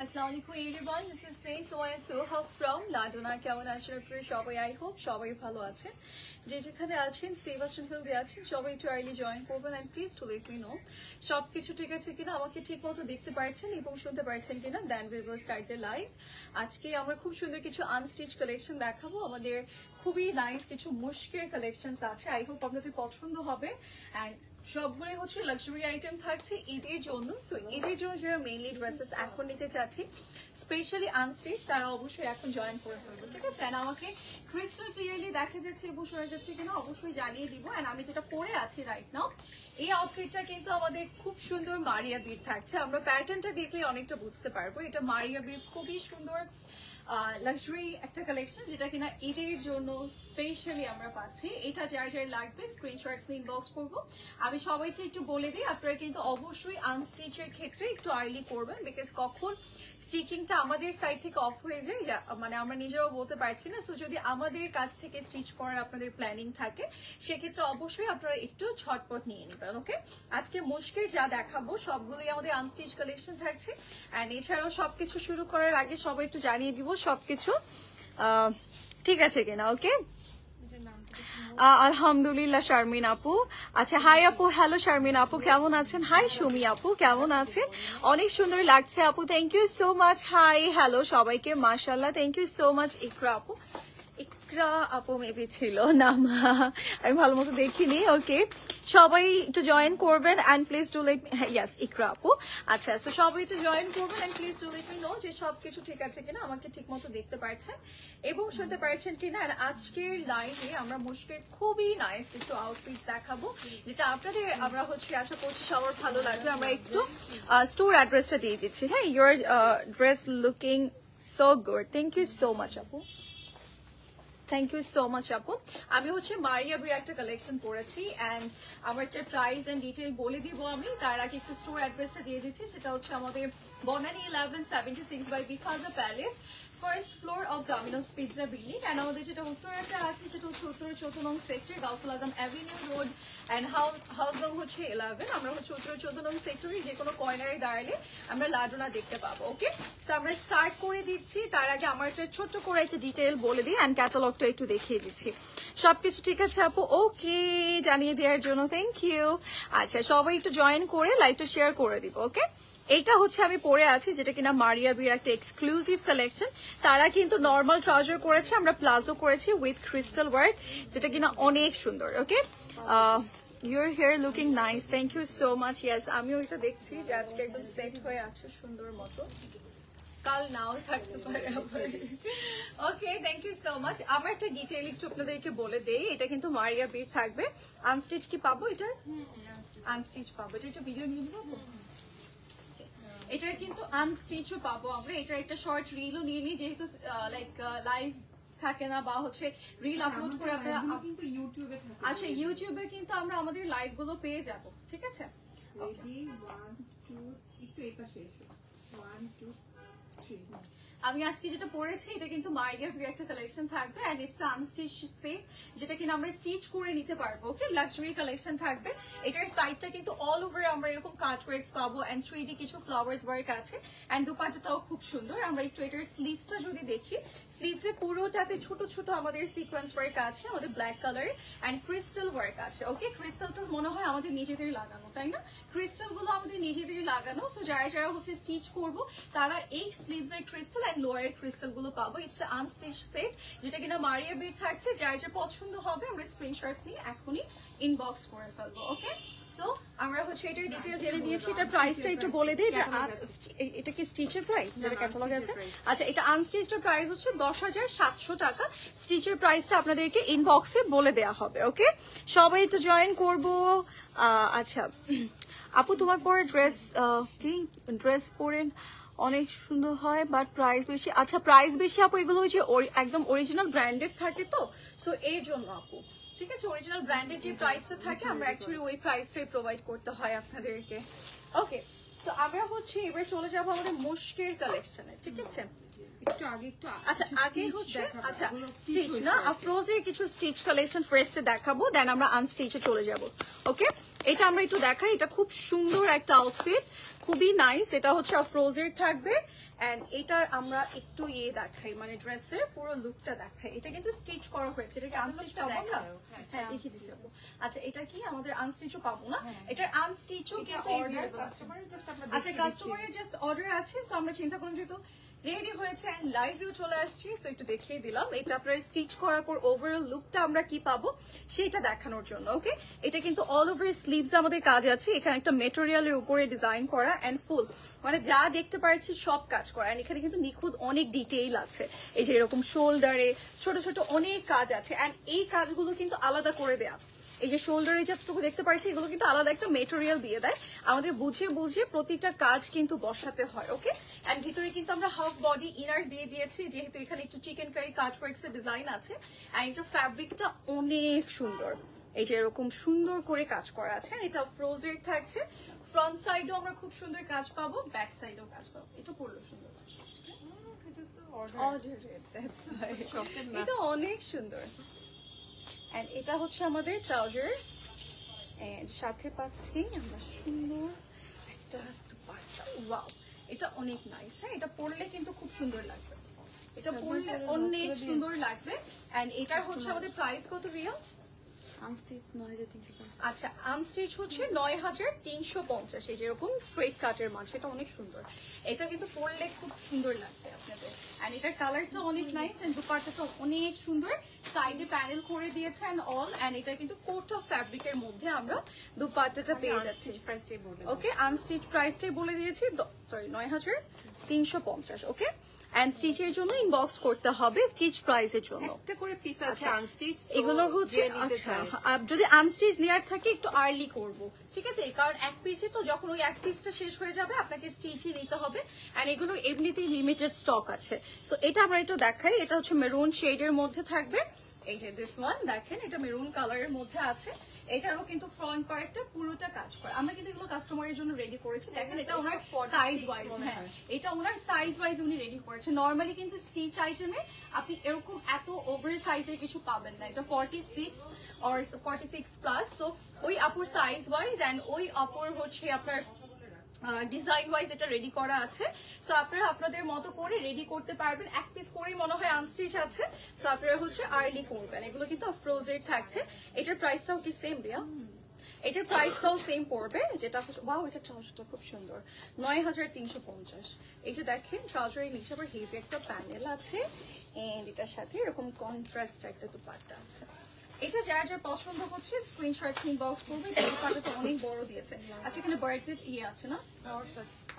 Assalamu alaikum everyone, this is May Soha from Laduna. কেমন আছেন আপনারা সবাই? I hope সবাই ভালো আছেন। যে যেখানে আছেন সেবাচন হিলদে আছেন সবাই একটু আর্লি জয়েন করবেন and please to let me know সবকিছু ঠিক আছে কিনা, আমাকে ঠিকমতো দেখতে পাচ্ছেন এবং শুনতে পাচ্ছেন কিনা, then we will start the live. আজকে আমরা খুব সুন্দর কিছু আনস্টিচ কালেকশন দেখাবো। আমাদের খুবই নাইস কিছু মুশকিল কালেকশনস আছে। I hope আপনাদের পছন্দ হবে and সবগুলোই হচ্ছে লাক্সারি আইটেম থাকছে ঈদের জন্য। সো ঈদের জন্য যারা মেইনলি ড্রেসেস এখন নিতে চাচ্ছি স্পেশালি আনস্টিচ, তারা অবশ্যই এখন জয়েন করে ফেলবো, ঠিক আছে? অ্যান্ড আমাকে ক্রিস্টাল ক্লিয়ারলি দেখা যাচ্ছে এবং শোনা যাচ্ছে কিনা অবশ্যই জানিয়ে দিব। অ্যান্ড আমি যেটা পরে আছি রাইট নাও, এই আউটফিটটা কিন্তু আমাদের খুব সুন্দর মারিয়া বিট থাকছে। আমরা প্যাটার্নটা দেখলে অনেকটা বুঝতে পারবো এটা মারিয়া বিট, খুবই সুন্দর লাক্সারি একটা কালেকশন যেটা কিনা ঈদের জন্য স্পেশালি আমরা পাচ্ছি। এটা যার যার লাগবে স্ক্রিনশটস নিয়ে ইনবক্স করবো। আমি সবাইকে একটু বলে দিই, আপনারা কিন্তু অবশ্যই আনস্টিচের ক্ষেত্রে একটু আর্লি করবেন, বিকজ কখন স্টিচিংটা আমাদের সাইড থেকে অফ হয়ে যায় মানে আমরা নিজেরাও বলতে পারছি না। সো যদি আমাদের কাছ থেকে স্টিচ করার আপনাদের প্ল্যানিং থাকে সেক্ষেত্রে অবশ্যই আপনারা একটু ঝটপট নিয়ে নেবেন। ওকে, আজকে মুশকিল যা দেখাবো সবগুলোই আমাদের আনস্টিচ কালেকশন থাকছে। অ্যান্ড এছাড়াও সবকিছু শুরু করার আগে সবাই একটু জানিয়ে দিব সবকিছু ঠিক আছে কিনা। ওকে, আলহামদুলিল্লাহ শারমিন আপু। আচ্ছা, হাই আপু, হ্যালো শারমিন আপু, কেমন আছেন? হাই সুমি আপু, কেমন আছেন? অনেক সুন্দর লাগছে আপু, thank you so much. Hi hello সবাইকে, মাশাআল্লাহ, thank you so much. Iqra আপু, ইকরা আপু মেবি ছিল নাম, আমি ভালো মতো দেখিনি। ওকে, সবাই একটু জয়েন করবেন অ্যান্ড প্লিজ ডু লেট ইয়াস ইকরা আপু। আচ্ছা, সো সবাই একটু জয়েন করবেন and please do let me no যে সবকিছু ঠিক আছে কিনা, আমাকে ঠিক মতো দেখতে পারছেন এবং শুনতে পারছেন কিনা। আর আজকের লাইভে আমরা মুশকিল খুবই নাইস কিছু আউটফিটস দেখাবো যেটা আপনাদের আমরা হচ্ছে আশা করছি সবার ভালো লাগবে। আমরা একটু স্টোর অ্যাড্রেসটা দিয়ে দিচ্ছি। হ্যাঁ, your dress looking so good, thank you so much আপু, থ্যাংক ইউ সো মাচ আপু। আমি হচ্ছে মারিয়া বির একটা কালেকশন পরেছি অ্যান্ড আমার একটা প্রাইস অ্যান্ড ডিটেল বলে দিব আমি। তার আগে একটু স্টোর অ্যাড্রেসটা দিয়ে দিচ্ছি, সেটা হচ্ছে আমাদের বনানী 1176 বাই বিখাজা palace, first floor of Domino's pizza building. And আমাদের যেটা উত্তরাটা আছে সেটা হচ্ছে উত্তরের 14 নং sector, Gausul Azam avenue road and house নং হচ্ছে 11। আমরা হচ্ছে উত্তরের 14 নং সেক্টরে যে কোনো কর্নারে দাঁড়ালে আমরা লাডুনা দেখতে পাবো। ওকে, সো আমরা স্টার্ট করে দিচ্ছি। তার আগে আমার একটা ছোট্ট করে একটা ডিটেল বলে দিই অ্যান্ড ক্যাটালগটা একটু দেখিয়ে দিচ্ছি। সবকিছু ঠিক আছে আপু? ওকে, জানিয়ে দেওয়ার জন্য থ্যাংক ইউ। আচ্ছা, সবাই একটু জয়েন করে লাইভটা শেয়ার করে দিব। ওকে, এইটা হচ্ছে আমি পরে আছি যেটা কিনা মারিয়া বির একটা এক্সক্লুসিভ কালেকশন। তারা কিন্তু নর্মাল ট্রাউজার করেছে, আমরা প্লাজো করেছি উইথ ক্রিস্টাল ওয়ার্ক, যেটা কিনা অনেক সুন্দর। Okay, your hair looking nice, thank you so much. Yes, আমিও এটা দেখছি যে আজকে একদম সেট হয়ে আছে সুন্দর মতো, কাল নাও থাকতে পারে আবার। ওকে, থ্যাংক ইউ সো মাচ। আমার একটা ডিটেইল একটু আপনাদেরকে বলে দেই, এটা কিন্তু মারিয়া বির থাকবে। আনস্টিচ কি পাবো? এটা আনস্টিচ পাবো, এটা একটা ভিডিও নিয়ে নিবো। এটার কিন্তু আনস্টিচও পাবো আমরা। এটার একটা শর্ট রিলও নিয়ে নিই, যেহেতু লাইক লাইভ থাকে না বা হচ্ছে রিল আপলোড করে আপনারা কিন্তু ইউটিউবে থাকে। আচ্ছা, ইউটিউবে কিন্তু আমরা আমাদের লাইভ গুলো পেয়ে যাব, ঠিক আছে? রেডি 1 2 একটু এই পাশে এসো, 1 2 3। আমি আজকে যেটা পরেছি এটা কিন্তু মারিয়া বির একটা কালেকশন থাকবে এন্ড ইটস আনস্টিচ সেট, যেটা কিনা আমরা স্টিচ করে নিতে পারবো। ওকে, লাক্সারি কালেকশন থাকবে। এটার সাইডটা কিন্তু অল ওভার আমরা এরকম কাট ওয়ার্কস পাবো এন্ড 3D কিছু ফ্লাওয়ার্স ওয়ার্ক আছে এন্ড দুপাট্টাটাও খুব সুন্দর। আমরা একটু এটার স্লিভসটা যদি দেখি, স্লিভসে পুরোটাতে ছোট ছোট আমাদের সিকোয়েন্স ওয়ার্ক আছে, আমাদের ব্ল্যাক কালারে এন্ড ক্রিস্টাল ওয়ার্ক আছে। ওকে, ক্রিস্টালটা মনে হয় আমাদের নিজেদের লাগানো, তাই না? ক্রিস্টাল গুলো আমাদের নিজেদের লাগানো। সো যারা যারা হচ্ছে স্টিচ করবো তারা এই স্লিভস এর ক্রিস্টাল এন্ড লোয়ারের ক্রিস্টাল গুলো পাবো। ইটস আনস্টিচ সেট, যেটা কিনা মারিয়া বিট থাকছে। যার যা পছন্দ হবে আমরা স্ক্রিনশটস নিয়ে এখনই ইনবক্স করে ফেলবো। ওকে, সো আমরা হচ্ছে এটার ডিটেইলস জেনে নিয়েছি। এটার প্রাইসটা একটু বলে দিই। এটা কি স্টিচের প্রাইস যেটা ক্যাটালগে আছে? আচ্ছা, এটা আনস্টিচের প্রাইস হচ্ছে 10,700 টাকা। স্টিচের প্রাইসটা আপনাদেরকে ইনবক্সে বলে দেওয়া হবে। ওকে, সবাই একটু জয়েন করবো। আচ্ছা আপু, তোমার পরে ড্রেস কি ড্রেস পরেন অনেক সুন্দর হয় বাট প্রাইস বেশি। আচ্ছা, প্রাইস বেশি আপু, এগুলো হচ্ছে একদম অরিজিনাল ব্র্যান্ডেড থাকে তো, সো এই জন্য আপু, ঠিক আছে? অরিজিনাল ব্র্যান্ডেড যে প্রাইসটা থাকে আমরা অ্যাকচুয়ালি ওই প্রাইসটাই প্রোভাইড করতে হয় আপনাদেরকে। ওকে, সো আমরা হচ্ছে এবার চলে যাবো আমাদের মুশকিল কালেকশনে, ঠিক আছে? একটু আগে আচ্ছা আগে হচ্ছে আচ্ছা স্টিচ না আফরোজের কিছু স্টিচ কালেকশন ফার্স্টে দেখাবো, দেন আমরা আনস্টিচে চলে যাব। ওকে, এটা আমরা একটু দেখাই, এটা খুব সুন্দর একটা আউটফিট, খুবই নাইস। এটা হচ্ছে আফরোজের থাকবে এন্ড এটার আমরা একটু দেখাই, মানে ড্রেসের পুরো লুকটা দেখাই। এটা কিন্তু স্টিচ করা হয়েছে, এটা কি আনস্টিচ পাবো না? হ্যাঁ দেখিয়ে দিছি আপু। আচ্ছা এটা কি আমাদের আনস্টিচও পাবো না, এটার আনস্টিচও কিন্তু अवेलेबल আছে। আচ্ছা কাস্টমারের জাস্ট অর্ডার আছে, সো আমরা চিন্তা করলাম যেহেতু রেডি হয়েছে এন্ড লাইভ ভিউ চলে আসছি, সো একটু দেখিয়ে দিলাম। এটা আপনারা স্টিচ করার পর ওভারঅল লুকটা আমরা কি পাবো সেটা দেখানোর জন্য। ওকে, এটা কিন্তু অল ওভার স্লিভস আমাদের কাজ আছে, এখানে একটা মেটেরিয়ালের উপরে ডিজাইন করা এন্ড ফুল, মানে যা দেখতে পাচ্ছি সব কাজ করা। এন্ড এখানে কিন্তু নিখুঁত অনেক ডিটেইল আছে, এই যে এরকম শোল্ডারে ছোট ছোট অনেক কাজ আছে এন্ড এই কাজগুলো কিন্তু আলাদা করে দেয়া। এই যে শোল্ডারে যতটুকু দেখতে পাচ্ছি এগুলো কিন্তু আলাদা একটা মেটেরিয়াল দিয়ে দেয়, আমাদের বুঝে বুঝে প্রতিটা কাজ কিন্তু বসাতে হয়। ওকে, এন্ড ভিতরে কিন্তু আমরা হাফ বডি ইনার দিয়ে দিয়েছি, যেহেতু এখানে একটু চিকেন কারি কাজ ওয়ার্কস এর ডিজাইন আছে এন্ড এটা ফ্যাব্রিকটা অনেক সুন্দর, এই যে এরকম সুন্দর করে কাজ করা আছে। এটা ফ্রোজের থাকছে, ফ্রন্ট সাইডও আমরা খুব সুন্দর কাজ পাবো, ব্যাক সাইডও কাজ পাবো। এটা পরলেও সুন্দর লাগছে, এটা অনেক সুন্দর। এন্ড এটা হচ্ছে আমাদের ট্রাউজার এন্ড সাথে পাচ্ছি আমরা সুন্দর একটা দুপাট্টা। ওয়াও, এটা অনেক নাইস। হ্যাঁ, এটা পরলে কিন্তু খুব সুন্দর লাগবে, এটা পরলে অনেক সুন্দর লাগবে। এন্ড এটার হচ্ছে আমাদের প্রাইস কত রিয়া? আনস্টিচ 9350। আচ্ছা আনস্টিচ হচ্ছে 9350, এই যেরকম স্ট্রেট কাটের মাঝে, এটা অনেক সুন্দর। এটা কিন্তু পরলে খুব সুন্দর লাগবে আপনাদের। এন্ড এটার কালারটা অনেক নাইস এন্ড দুপাট্টাটা অনেক সুন্দর, সাইডে প্যানেল করে দিয়েছে এন্ড অল। এন্ড এটা কিন্তু কোট অফ ফ্যাব্রিকের মধ্যে আমরা দুপাট্টাটা পেয়ে যাচ্ছি। ওকে, আনস্টিচ প্রাইসটাই বলে দিয়েছি, সরি 9350। ওকে, এন্ড স্টিচের জন্য ইনবক্স করতে হবে স্টিচ প্রাইসের জন্য। একটা করে পিস আছে আনস্টিচ, এগুলো হচ্ছে আচ্ছা যদি আনস্টিচ নেয়ার থাকে একটু আর্লি করব, ঠিক আছে, কারণ এক পিসে তো যখন ওই এক পিসটা শেষ হয়ে যাবে আপনাকে স্টিচই নিতে হবে এন্ড এগুলোর এমনিতেই লিমিটেড স্টক আছে। সো এটা আমরা একটু দেখাই, এটা হচ্ছে মেরুন শেডের মধ্যে থাকবে, এই যে দিস ওয়ান দেখেন, এটা মেরুন কালারের মধ্যে আছে। এটারও কিন্তু ফ্রন্ট পার্টটা পুরোটা কাজ করে, আমরা কিন্তু এগুলো কাস্টমারের জন্য রেডি করেছি। দেখেন এটা ওনার সাইজ ওয়াইজ, হ্যাঁ এটা ওনার সাইজ ওয়াইজ উনি রেডি করেছে। নরমালি কিন্তু স্টিচ আইটেমে আপনি এরকম এত ওভার সাইজের কিছু পাবেন না, এটা 46 or 46 প্লাস। সো ওই আপুর সাইজ ওয়াইজ এন্ড ওই আপুর হচ্ছে আপনার ডিজাইন ওয়াইজ এটা রেডি করা আছে। সো আপনারা আপনাদের মতো করে রেডি করতে পারবেন। এক পিস করেই মনে হয় আনস্টিচ আছে, সো আপনারা হচ্ছে আর্লি করবেন। এগুলো কিন্তু ফ্রোজের থাকছে। এটার প্রাইসটাও কি সেম রিয়া? এটার প্রাইসটাও সেম পড়বে, যেটা ওয়াও এটা ট্রাউজারটা খুব সুন্দর, 9350। এই যে দেখেন ট্রাউজারের নিচে আবার হেভি একটা প্যানেল আছে এন্ড এটার সাথে এরকম কন্ট্রাস্ট একটা দুপাট্টা আছে। এটা যার যার পছন্দ হচ্ছে স্ক্রিনশট ইনবক্স করবে, দুপাট্টাটা অনেক বড় দিয়েছে। আচ্ছা এখানে বার্ডস এর আছে না?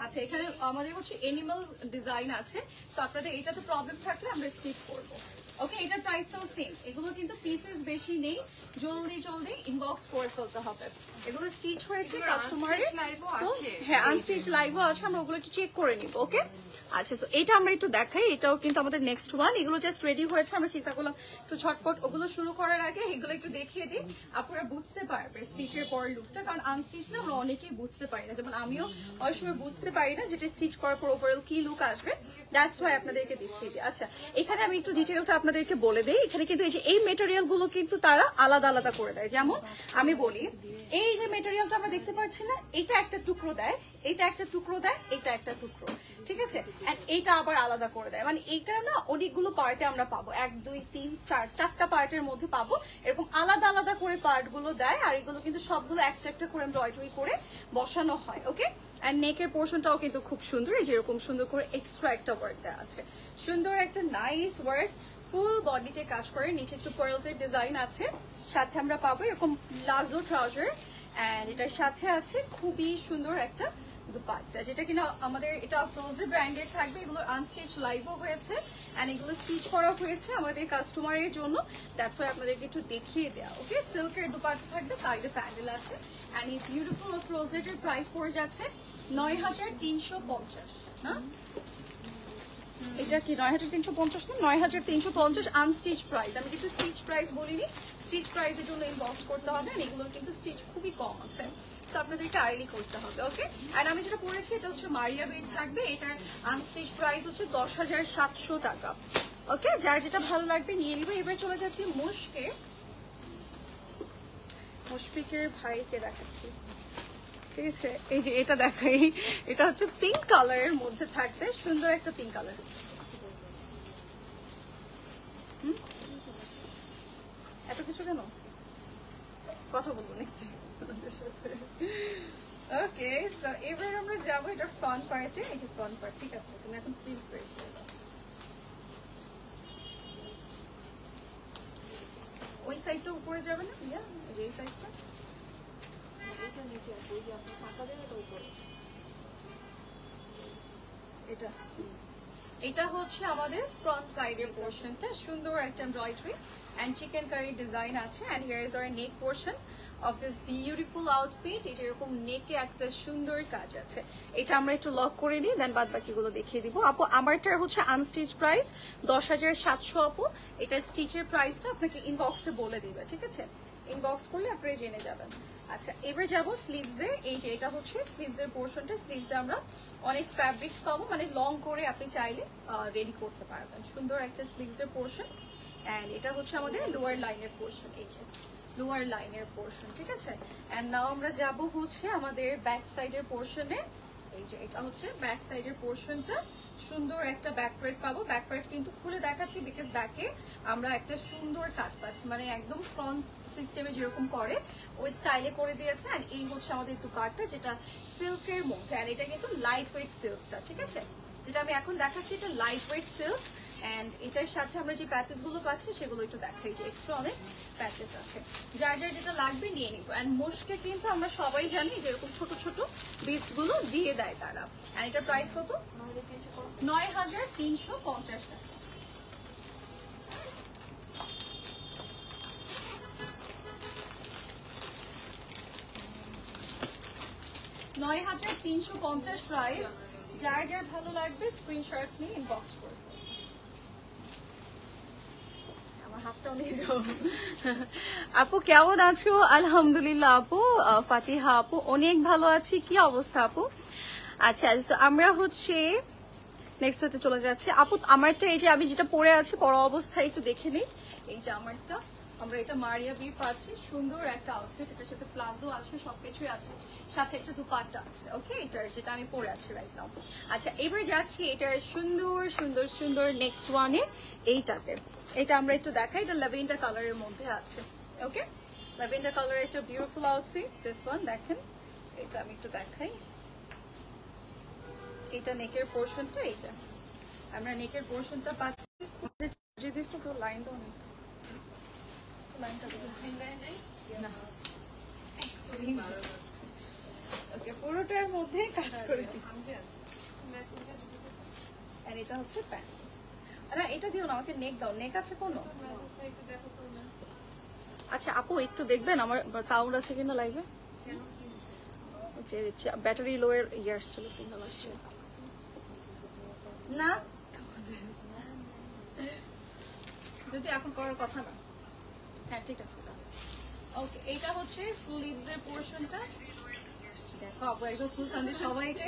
আচ্ছা এখানে আমাদের হচ্ছে এনিমাল ডিজাইন আছে, সো আপনাদের এটাতে প্রবলেম থাকলে আমরা স্কিপ করবো। ওকে, এটার প্রাইসটাও সেম। এগুলো কিন্তু পিসেস বেশি নেই, জলদি জলদি ইনবক্স করে ফেলতে হবে। এগুলো স্টিচ হয়েছে কাস্টমারের, হ্যাঁ আনস্টিচ লাইভও আছে, আমরা ওগুলো একটু চেক করে নিব। ওকে, আচ্ছা সো এটা আমরা একটু দেখাই, এটাও কিন্তু আমাদের নেক্সট ওয়ান। এগুলো জাস্ট রেডি হয়েছে, আমরা চিন্তা করলাম একটু ঝটপট ওগুলো শুরু করার আগে এগুলো একটু দেখিয়ে দিই, আপনারা বুঝতে পারবে স্টিচের পর লুকটা। কারণ আনস্টিচ না আমরা অনেকেই বুঝতে পারি না, যেমন আমিও অনেক সময় বুঝতে পারি না যেটা স্টিচ করার পর ওভারঅল কি লুক আসবে, দ্যাটস ওয়াই আপনাদেরকে দেখিয়ে দিই। আচ্ছা এখানে আমি একটু ডিটেলটা আপনাদেরকে বলে দিই। এখানে কিন্তু এই যে এই মেটেরিয়াল গুলো কিন্তু তারা আলাদা আলাদা করে দেয়। যেমন আমি বলি, এই যে মেটেরিয়ালটা আমরা দেখতে পাচ্ছি না, এটা একটা টুকরো দেয়, এটা একটা টুকরো দেয়, এটা একটা টুকরো, ঠিক আছে, এন্ড এইটা আবার আলাদা করে দেয়। মানে এইটা না অনেকগুলো পার্টে আমরা পাবো, 1 2 3 4 4টা পার্টের মধ্যে পাবো, এরকম আলাদা আলাদা করে পার্ট গুলো দেয়। আর এগুলো কিন্তু সবগুলো একটা একটা করে এমব্রয়ডারি করে বসানো হয়। ওকে, এন্ড নেকের পোর্শনটাও কিন্তু খুব সুন্দর, এই যে এরকম সুন্দর করে এক্সট্রা একটা ওয়ার্ক দেওয়া আছে, সুন্দর একটা নাইস ওয়ার্ক, ফুল বডিতে কাজ করে। নিচে একটু পার্লস এর ডিজাইন আছে, সাথে আমরা পাবো এরকম প্লাজো ট্রাউজার এন্ড এটার সাথে আছে খুবই সুন্দর একটা দুপাট্টা, যেটা কিনা আমাদের এটা ফ্রোজে ব্র্যান্ডের থাকবে। এগুলো আনস্টিচ লাইভও হয়েছে এন্ড এগুলো স্টিচ করা হয়েছে আমাদের কাস্টমারের জন্য, দ্যাটস ওয়াই আপনাদেরকে একটু দেখিয়ে দেওয়া। ওকে, সিল্কের দুপাট্টা থাকবে, সাইডে প্যান্ডেল আছে এন্ড এই বিউটিফুল ফ্রোজেটের প্রাইস পড়ে যাচ্ছে 9350। হ্যাঁ এটা কি 9350 না 9350 আনস্টিচ প্রাইস। আমি কিন্তু স্টিচ প্রাইস বলিনি, স্টিচ প্রাইসের জন্য ইনবক্স করতে হবে। আর এগুলোর কিন্তু স্টিচ খুবই কম আছে, সো আপনাদেরকে আর্লি করতে হবে। ওকে, আর আমি যেটা পড়েছি এটা হচ্ছে মারিয়া বেড থাকবে, এটার আনস্টিচ প্রাইস হচ্ছে 10700 টাকা। ওকে, যার যেটা ভালো লাগবে নিয়ে নিবে। এবার চলে যাচ্ছি মুশকে। মুশফিকের ভাইকে দেখাচ্ছি, ঠিক আছে? এই যে এটা দেখাই, এটা হচ্ছে পিঙ্ক কালারের মধ্যে থাকবে, সুন্দর একটা পিঙ্ক কালার। এত কিছু কেন, কথা বলবো নেক্সট টাইম। ওকে, সো এবার আমরা যাবো এটা ফ্রন্ট পার্টে। এই যে ফ্রন্ট পার্ট, ঠিক আছে? তুমি এখন স্লিভস বের করে দাও। ওই সাইডটা উপরে যাবে না? ইয়া, এই সাইডটা এটা নিচে আছে, ওই যে আপনি ফাঁকা দেন এটা উপরে। এটা এটা হচ্ছে আমাদের ফ্রন্ট সাইডের পোর্শনটা, সুন্দর একটা embroidery and chikankari design আছে। And here is our neck portion of this beautiful outfit. এই যে এরকম নেকে একটা সুন্দর কাজ আছে। এটা আমরা একটু লক করে নিই, দেন বাদ বাকিগুলো দেখিয়ে দিব। আপু আমারটার হচ্ছে আনস্টিচ প্রাইস 10,700 আপু। এটা স্টিচের প্রাইসটা আপনাকে ইনবক্সে বলে দিবে, ঠিক আছে? ইনবক্স করলে আপনারা জেনে যাবেন। আচ্ছা, এবার যাব স্লিভসে। এই যে এটা হচ্ছে স্লিভসের পোর্শনটা। স্লিভসে আমরা অনেক ফ্যাব্রিক্স পাবো, মানে লং করে আপনি চাইলে রেডি করতে পারবেন। সুন্দর একটা স্লিভসের পোর্শন। এন্ড এটা হচ্ছে আমাদের লোয়ার লাইনের পোর্শন। এই যে লোয়ার লাইনের পোর্শন, ঠিক আছে? এন্ড নাও আমরা যাব হচ্ছে আমাদের ব্যাক সাইডের পোর্শনে। এই যে এটা হচ্ছে ব্যাক সাইডের পোর্শনটা, সুন্দর একটা ব্যাক পার্ট পাবো। ব্যাক পার্ট কিন্তু খুলে দেখাচ্ছি বিকজ ব্যাকে আমরা একটা সুন্দর কাজ পাচ্ছি, মানে একদম ফ্রন্ট সিস্টেমে যেরকম করে ওই স্টাইলে করে দিয়েছে। এন্ড এই হচ্ছে আমাদের দুপাট্টা, যেটা সিল্কের মধ্যে। আর এটা কিন্তু লাইট ওয়েট সিল্কটা, ঠিক আছে? যেটা আমি এখন দেখাচ্ছি এটা লাইট ওয়েট সিল্ক। এন্ড এটার সাথে আমরা যে প্যাচেস গুলো পাচ্ছি সেগুলো একটু দেখাই, যে এক্সট্রা অনেক প্যাচেস আছে। যার যার যেটা লাগবে নিয়ে নিবো। এন্ড মোশকে কিন্তু আমরা সবাই জানি যে এরকম ছোট ছোট বিটস গুলো দিয়ে দেয় তারা। এন্ড এটার প্রাইস কত? 9,350 টাকা। $9,350 প্রাইস। যার যার ভালো লাগবে স্ক্রিনশটস নিয়ে ইনবক্স করবে। আমার হাতটাও নিয়ে যাও। আপু কেমন আছো? আলহামদুলিল্লাহ আপু। ফাতিহা আপু অনেক ভালো আছি। কি অবস্থা আপু? আচ্ছা, আমরা হচ্ছে নেক্সট হতে চলে যাচ্ছে। আপু আমারটা এই যে আমি যেটা পরে আছি পরা অবস্থায় একটু দেখে নিই। এই যে আমারটা, আমরা এটা মারিয়া বি পাচ্ছি, সুন্দর একটা আউটফিট। এটার সাথে প্লাজো আছে, সবকিছুই আছে, সাথে একটা দুপাট্টা আছে। ওকে, এটার যেটা আমি পরে আছি রাইট নাও। আচ্ছা, এবার যাচ্ছি এটার সুন্দর সুন্দর সুন্দর নেক্সট ওয়ানে। এইটাতে এটা আমরা একটু দেখাই, এটা ল্যাভেন্ডার কালারের মধ্যে আছে। ওকে, ল্যাভেন্ডার কালারের একটা বিউটিফুল আউটফিট। দিস ওয়ান দেখেন, এটা আমি একটু দেখাই। এটা নেকের পোর্শনটা, এই যে আমরা নেকের পোর্শনটা পাচ্ছি। লাইন দাও না, লাইনটা না। ওকে, পুরোটার মধ্যে কাজ করে দিচ্ছি। আর এটা হচ্ছে প্যান্ট। না এটা দিও না, আমাকে নেক দাও। নেক আছে কোনো? আচ্ছা আপু একটু দেখবেন আমার সাউন্ড আছে কিনা লাইভে। ব্যাটারি লো এর ইয়ার্স ছিল, সিগন্যাল আসছে না, যদি এখন করার কথা না। হ্যাঁ ঠিক আছে। ওকে, এটা হচ্ছে স্লিভস এর পোর্শনটা। দেখো আপু একদম ফুল সানডে সবাইকে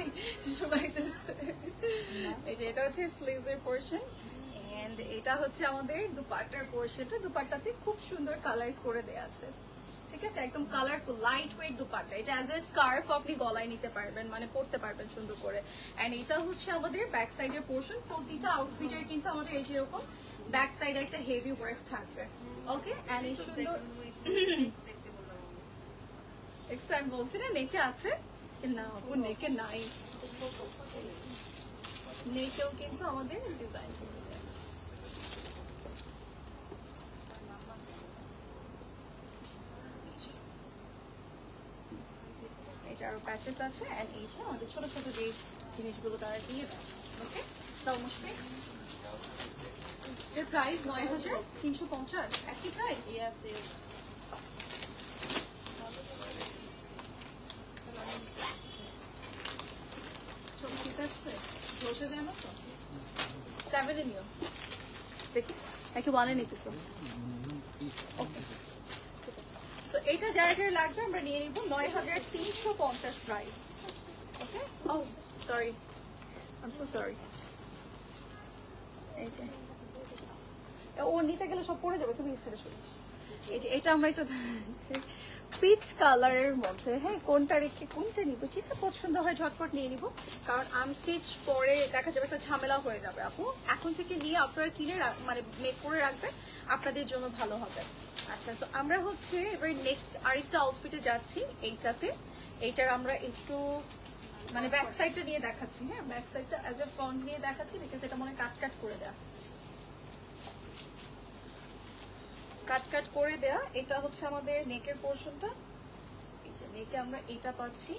এই যে এটা হচ্ছে স্লিভস এর পোর্শন। এন্ড এটা হচ্ছে আমাদের দুপাট্টার পোর্শনটা। দুপাট্টাতে খুব সুন্দর কালারস করে দেয়া আছে, ঠিক আছে? একদম কালারফুল লাইট ওয়েট দুপাট্টা। এটা অ্যাজ এ স্কার্ফ আপনি গলায় নিতে পারবেন, মানে পরতে পারবেন সুন্দর করে। এন্ড এটা হচ্ছে আমাদের ব্যাক সাইডের পোর্শন। প্রতিটা আউটফিটের কিন্তু আমাদের এই যেরকম ব্যাক সাইডে একটা হেভি ওয়ার্ক থাকবে। ওকে, এন্ড এই সুন্দর আমি বলছি না নেকে আছে না, ও নেকে নাই, নেকেও কিন্তু আমাদের ডিজাইন করে দেয়া আছে। এই যে আরো প্যাচেস আছে। এন্ড এই যে আমাদের ছোট ছোট যে জিনিসগুলো তারা দিয়ে দেয়। ওকে, দাও মুশফিক। এর প্রাইস 9,350 একই প্রাইস। Yes, yes. ছবি ঠিক আছে, বসে যায় না তো। 7 নিও দেখি নাকি 1 নিতেছো। ওকে ঠিক আছে। সো এটা যার যার লাগবে আমরা নিয়ে নিব। 9,350 price. Okay, oh sorry, I am so sorry. এই যে ও নিচে গেলে সব পড়ে যাবে, তুমি নিচে চলে আসো। এই যে এটা আমরা একটু পিচ কালারের মধ্যে। হ্যাঁ, কোনটা রেখে কোনটা নিব, যেটা পছন্দ হয় ঝটপট নিয়ে নিব, কারণ আনস্টিচ পরে দেখা যাবে একটা ঝামেলা হয়ে যাবে আপু। এখন থেকে নিয়ে আপনারা কিনে মানে মেক করে রাখবেন, আপনাদের জন্য ভালো হবে। আচ্ছা, সো আমরা হচ্ছে এবার নেক্সট আরেকটা আউটফিটে যাচ্ছি। এইটার আমরা একটু মানে ব্যাক সাইডটা নিয়ে দেখাচ্ছি। হ্যাঁ, ব্যাক সাইডটা অ্যাজ এ ফ্রন্ট নিয়ে দেখাচ্ছি, বিকজ এটা মনে কাট করে দেয়া, কাট করে দেয়া। এটা হচ্ছে আমাদের নেকের পোর্শনটা। এই যে নেকে আমরা এটা পাচ্ছি,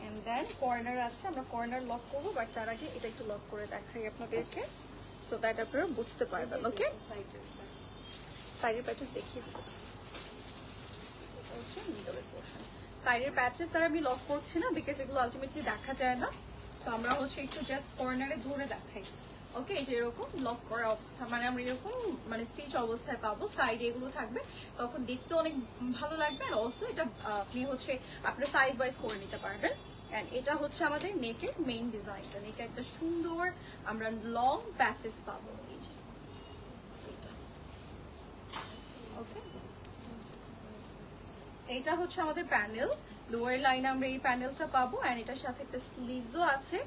এন্ড দেন কর্নার আছে, আমরা কর্নার লক করবো, বাট তার আগে এটা একটু লক করে দেখাই আপনাদেরকে, সো দ্যাট আপনারা বুঝতে পারবেন। ওকে, সাইডের প্যাচেস দেখিয়ে দিব। এটা হচ্ছে মিডলের পোর্শন। সাইডের প্যাচেস আর আমি লক করছি না, বিকজ এগুলো আলটিমেটলি দেখা যায় না, সো আমরা হচ্ছে একটু জাস্ট কর্নারে ধরে দেখাই। ওকে, এই যে এরকম লক করা অবস্থা, মানে আমরা এরকম মানে স্টিচ অবস্থায় পাবো, সাইডে এগুলো থাকবে, তখন দেখতে অনেক ভালো লাগবে। আর অলসো এটা আপনি হচ্ছে আপনার সাইজ ওয়াইজ করে নিতে পারবেন। এন্ড এটা হচ্ছে আমাদের নেকের মেইন ডিজাইনটা। নেকে একটা সুন্দর আমরা লং প্যাচেস পাবো, এই যে এটা। ওকে, এটা হচ্ছে আমাদের প্যানেল, লোয়ার লাইনে আমরা এই প্যানেলটা পাবো, এন্ড এটার সাথে একটা স্লিভসও আছে।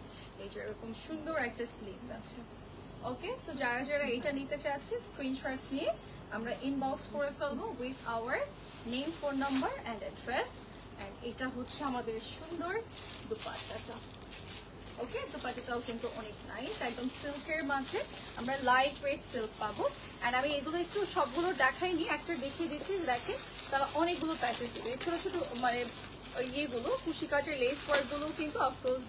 এই যে এরকম সুন্দর একটা স্লিভস আছে। ওকে, সো যারা যারা এটা নিতে চাচ্ছি স্ক্রিনশটস নিয়ে আমরা ইনবক্স করে ফেলবো with our name, phone number and address. And এটা হচ্ছে আমাদের সুন্দর দুপাট্টাটা। ওকে, দুপাট্টাটাও কিন্তু অনেক নাইস, একদম সিল্কের মাঝে আমরা লাইট ওয়েট সিল্ক পাবো। অ্যান্ড আমি এগুলো একটু সবগুলো দেখাইনি, একটা দেখিয়ে দিচ্ছি, দেখে তারা অনেকগুলো প্যাচেস দেবে, ছোট ছোট মানে ইয়েগুলো কুশি কাটের লেস ওয়ার্কগুলো কিন্তু অফকোর্স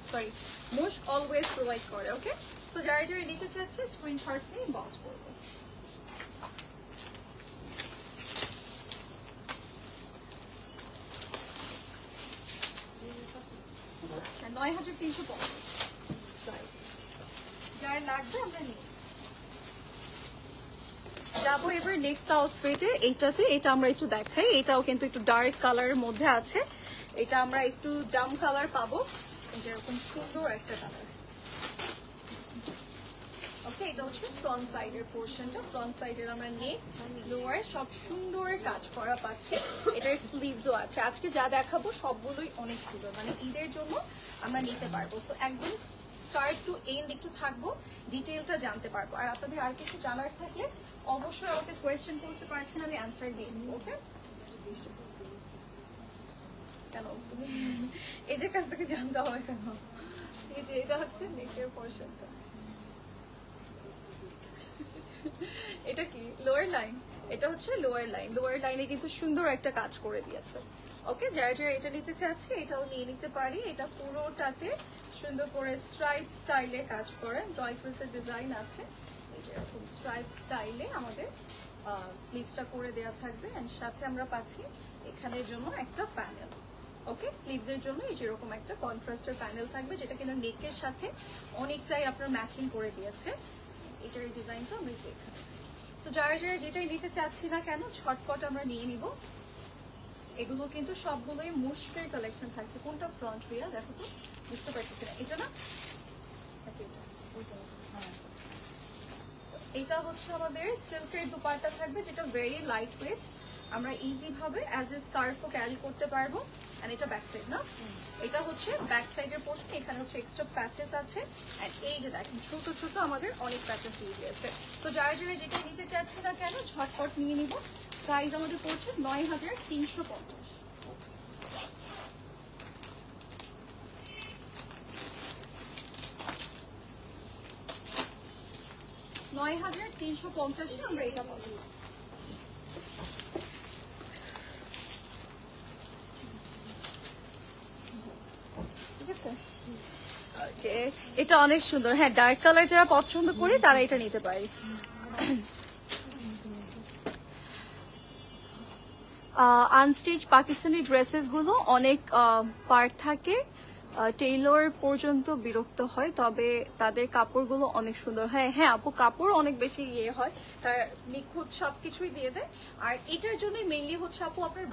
মোস্ট অলওয়েজ প্রোভাইড করে। ওকে, সো যারা যারা নিতে চাচ্ছে স্ক্রিনশটস নিয়ে ইনবক্স করবো। আচ্ছা, ৯,৩৫০ যারা লাগবে আমরা নিই। যাবো এবার নেক্সট আউটফিটে, এইটাতে। এটা আমরা একটু দেখাই, এটাও কিন্তু একটু ডার্ক কালারের মধ্যে আছে। এটা আমরা একটু জাম কালার পাবো, যেরকম সুন্দর একটা কালার। ওকে, এটা হচ্ছে ফ্রন্ট সাইডের পোর্শনটা। ফ্রন্ট সাইডের আমরা নেক, লোয়ার সব সুন্দর কাজ করা পাচ্ছি। এটার স্লিভসও আছে। আজকে যা দেখাবো সবগুলোই অনেক সুন্দর, মানে ঈদের জন্য আমরা নিতে পারবো। সো একদম স্টার্ট টু এন্ড একটু থাকবো, ডিটেলটা জানতে পারবো। আর আপনাদের আর কিছু জানার থাকলে অবশ্যই আমাকে কোয়েশ্চেন করতে পারছেন, আমি অ্যান্সার দিয়ে দেবো। ওকে, কেন তুমি এদের কাছ থেকে জানতে হবে কেন? এই যে এটা হচ্ছে নেকের পোর্শনটা, এটা কি লোয়ার লাইন, এটা হচ্ছে লোয়ার লাইন। লোয়ার লাইনে কিন্তু সুন্দর একটা কাজ করে দিয়েছে। ওকে, যারা যারা এটা নিতে চাচ্ছে এটাও নিয়ে নিতে পারি। এটা পুরোটাতে সুন্দর করে স্ট্রাইপ স্টাইলে কাজ করে, ডয়ফ্রিসের ডিজাইন আছে। এই যে এরকম স্ট্রাইপ স্টাইলে আমাদের স্লিভসটা করে দেওয়া থাকবে, এন্ড সাথে আমরা পাচ্ছি এখানের জন্য একটা প্যানেল। ওকে, স্লিভসের জন্য এই যেরকম একটা কন্ট্রাস্টের প্যানেল থাকবে, যেটা কিন্তু নেকের সাথে অনেকটাই আপনার ম্যাচিং করে দিয়েছে। এটার ডিজাইনটা আমরা এখানে। সো যারা যারা যেটাই নিতে চাচ্ছি না কেন ঝটপট আমরা নিয়ে নিব। এগুলো কিন্তু সবগুলোই মুশকিল কালেকশন থাকছে। কোনটা ফ্রন্ট রিয়া দেখো তো, বুঝতে পারতেছি না। এটা না, এটা হচ্ছে আমাদের সিল্কের দুপাট্টা থাকবে, যেটা ভেরি লাইট ওয়েট, আমরা ইজি ভাবে অ্যাজ এ স্কার্ফও ক্যারি করতে পারবো। এন্ড এটা ব্যাক সাইড না, এটা হচ্ছে ব্যাক সাইডের পোর্শন। এখানে হচ্ছে এক্সট্রা প্যাচেস আছে, এন্ড এই যে দেখেন ছোট ছোট আমাদের অনেক প্যাচেস দিয়ে দিয়েছে। তো যারা যারা যেটা নিতে চাচ্ছি না কেন ঝটপট নিয়ে নিব। প্রাইস আমাদের পড়ছে ৯,৩৫০। ৯,৩৫০ আমরা এটা পাবো। ঠিক আছে, ওকে, এটা অনেক সুন্দর। হ্যাঁ, ডার্ক কালার যারা পছন্দ করি তারা এটা নিতে পারি। আনস্টিচ পাকিস্তানি ড্রেসেস গুলো অনেক পার্ট থাকে, টেইলর পর্যন্ত বিরক্ত হয়, তবে তাদের কাপড়গুলো অনেক সুন্দর। হ্যাঁ হ্যাঁ আপু, কাপড় অনেক বেশি ইয়ে হয়, তার নিখুঁত সবকিছুই দিয়ে দেয়। আর এটার জন্যই মেইনলি হচ্ছে আপু আপনার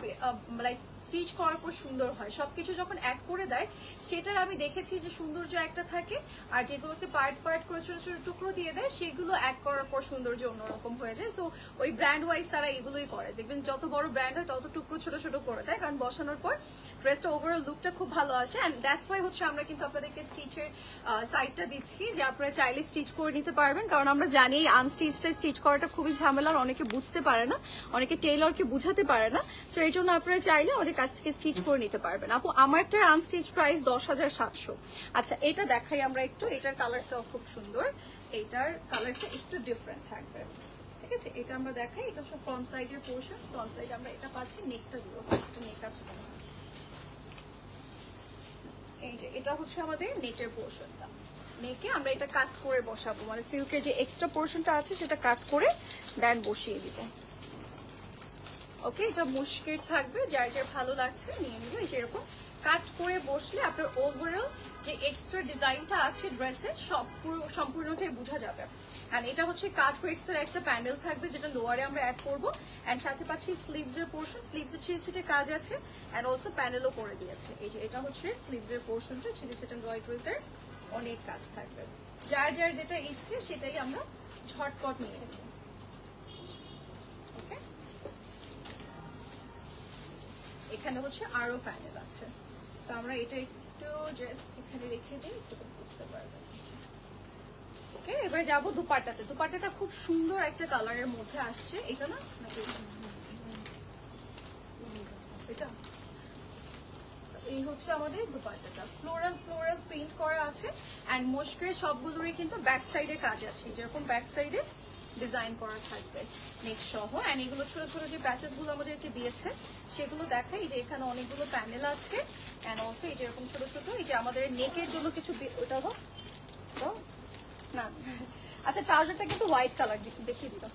লাইক স্টিচ করার পর সুন্দর হয়, সবকিছু যখন অ্যাড করে দেয় সেটার আমি দেখেছি যে সৌন্দর্য একটা থাকে, আর যেগুলোতে পার্ট পার্ট করে ছোট ছোট টুকরো দিয়ে দেয় সেগুলো অ্যাড করার পর সৌন্দর্য অন্যরকম হয়ে যায়। সো ওই ব্র্যান্ড ওয়াইজ তারা এগুলোই করে, দেখবেন যত বড় ব্র্যান্ড হয় তত টুকরো ছোট ছোট করে দেয়, কারণ বসানোর পর ড্রেসটা ওভারঅল লুকটা খুব ভালো আসে। অ্যান্ড দ্যাটস ওয়াই হচ্ছে আমরা কিন্তু আপনাদেরকে স্টিচের সাইডটা দিচ্ছি, যে আপনারা চাইলে স্টিচ করে নিতে পারবেন, কারণ আমরা জানি এই আনস্টিচটা স্টিচ করাটা খুবই ঝামেলা, আর অনেকে বুঝতে পারে না, অনেকে টেইলরকে বুঝাতে পারে না। সো এই জন্য আপনারা চাইলে আমাদের কাছ থেকে স্টিচ করে নিতে পারবেন। আপু আমারটার আনস্টিচ প্রাইস 10,700। আচ্ছা এটা দেখাই আমরা একটু, এটার কালারটাও খুব সুন্দর, এইটার কালারটা একটু ডিফারেন্ট থাকবে, ঠিক আছে। এটা আমরা দেখাই, এটা সব ফ্রন্ট সাইডের পোর্শন, ফ্রন্ট সাইড আমরা এটা পাচ্ছি, নেকটা দিও, একটা নেক আছে, এই যে এটা হচ্ছে আমাদের নেটের পোর্শনটা, নেকে আমরা এটা কাট করে বসাবো, মানে সিল্কের যে এক্সট্রা পোর্শনটা আছে সেটা কাট করে দেন বসিয়ে দিব। ওকে, এটা মুশকিল থাকবে, যার যার ভালো লাগছে নিয়ে নিবে। এই যে এরকম কাট করে বসলে আপনার ওভারঅল যে এক্সট্রা ডিজাইনটা আছে ড্রেসের সব সম্পূর্ণটাই বোঝা যাবে। অ্যান্ড এটা হচ্ছে কাট ওয়ার্কসের একটা প্যান্ডেল থাকবে, যেটা লোয়ারে আমরা অ্যাড করবো। অ্যান্ড সাথে পাচ্ছি স্লিভসের পোর্শন, স্লিভসের ছিটে ছিটে কাজ আছে, অ্যান্ড অলসো প্যান্ডেলও করে দিয়েছে। এই যে এটা হচ্ছে স্লিভসের পোর্শনটা, ছিটে ছিটে হোয়াইট ড্রেসের অনেক কাজ থাকবে, যার যার যেটা ইচ্ছে সেটাই আমরা ঝটপট নিয়ে নেব। ওকে, এখানে হচ্ছে আরো প্যানেল আছে, সো আমরা এটা একটু জাস্ট এখানে রেখে দিই সেটা বুঝতে পারবেন। ওকে, এবার যাবো দুপাট্টাতে। দুপাট্টাটা খুব সুন্দর একটা কালারের মধ্যে আসছে, এটা না নাকি এটা? এই হচ্ছে আমাদের দুপাট্টাটা, ফ্লোরাল ফ্লোরাল প্রিন্ট করা আছে, অ্যান্ড মোস্টের সবগুলোরই কিন্তু ব্যাক সাইডে কাজ আছে, যেরকম ব্যাক সাইডে ডিজাইন করা থাকবে নেক সহ। অ্যান্ড এগুলো ছোট ছোট যে প্যাচেস গুলো আমাদেরকে দিয়েছে সেগুলো দেখাই, যে এখানে অনেকগুলো প্যানেল আছে, অ্যান্ড অলসো এই যে এরকম ছোট ছোট, এই যে আমাদের নেকের জন্য কিছু, ওটা হোক না। আচ্ছা ট্রাউজারটা কিন্তু হোয়াইট কালার, দেখিয়ে দিলাম,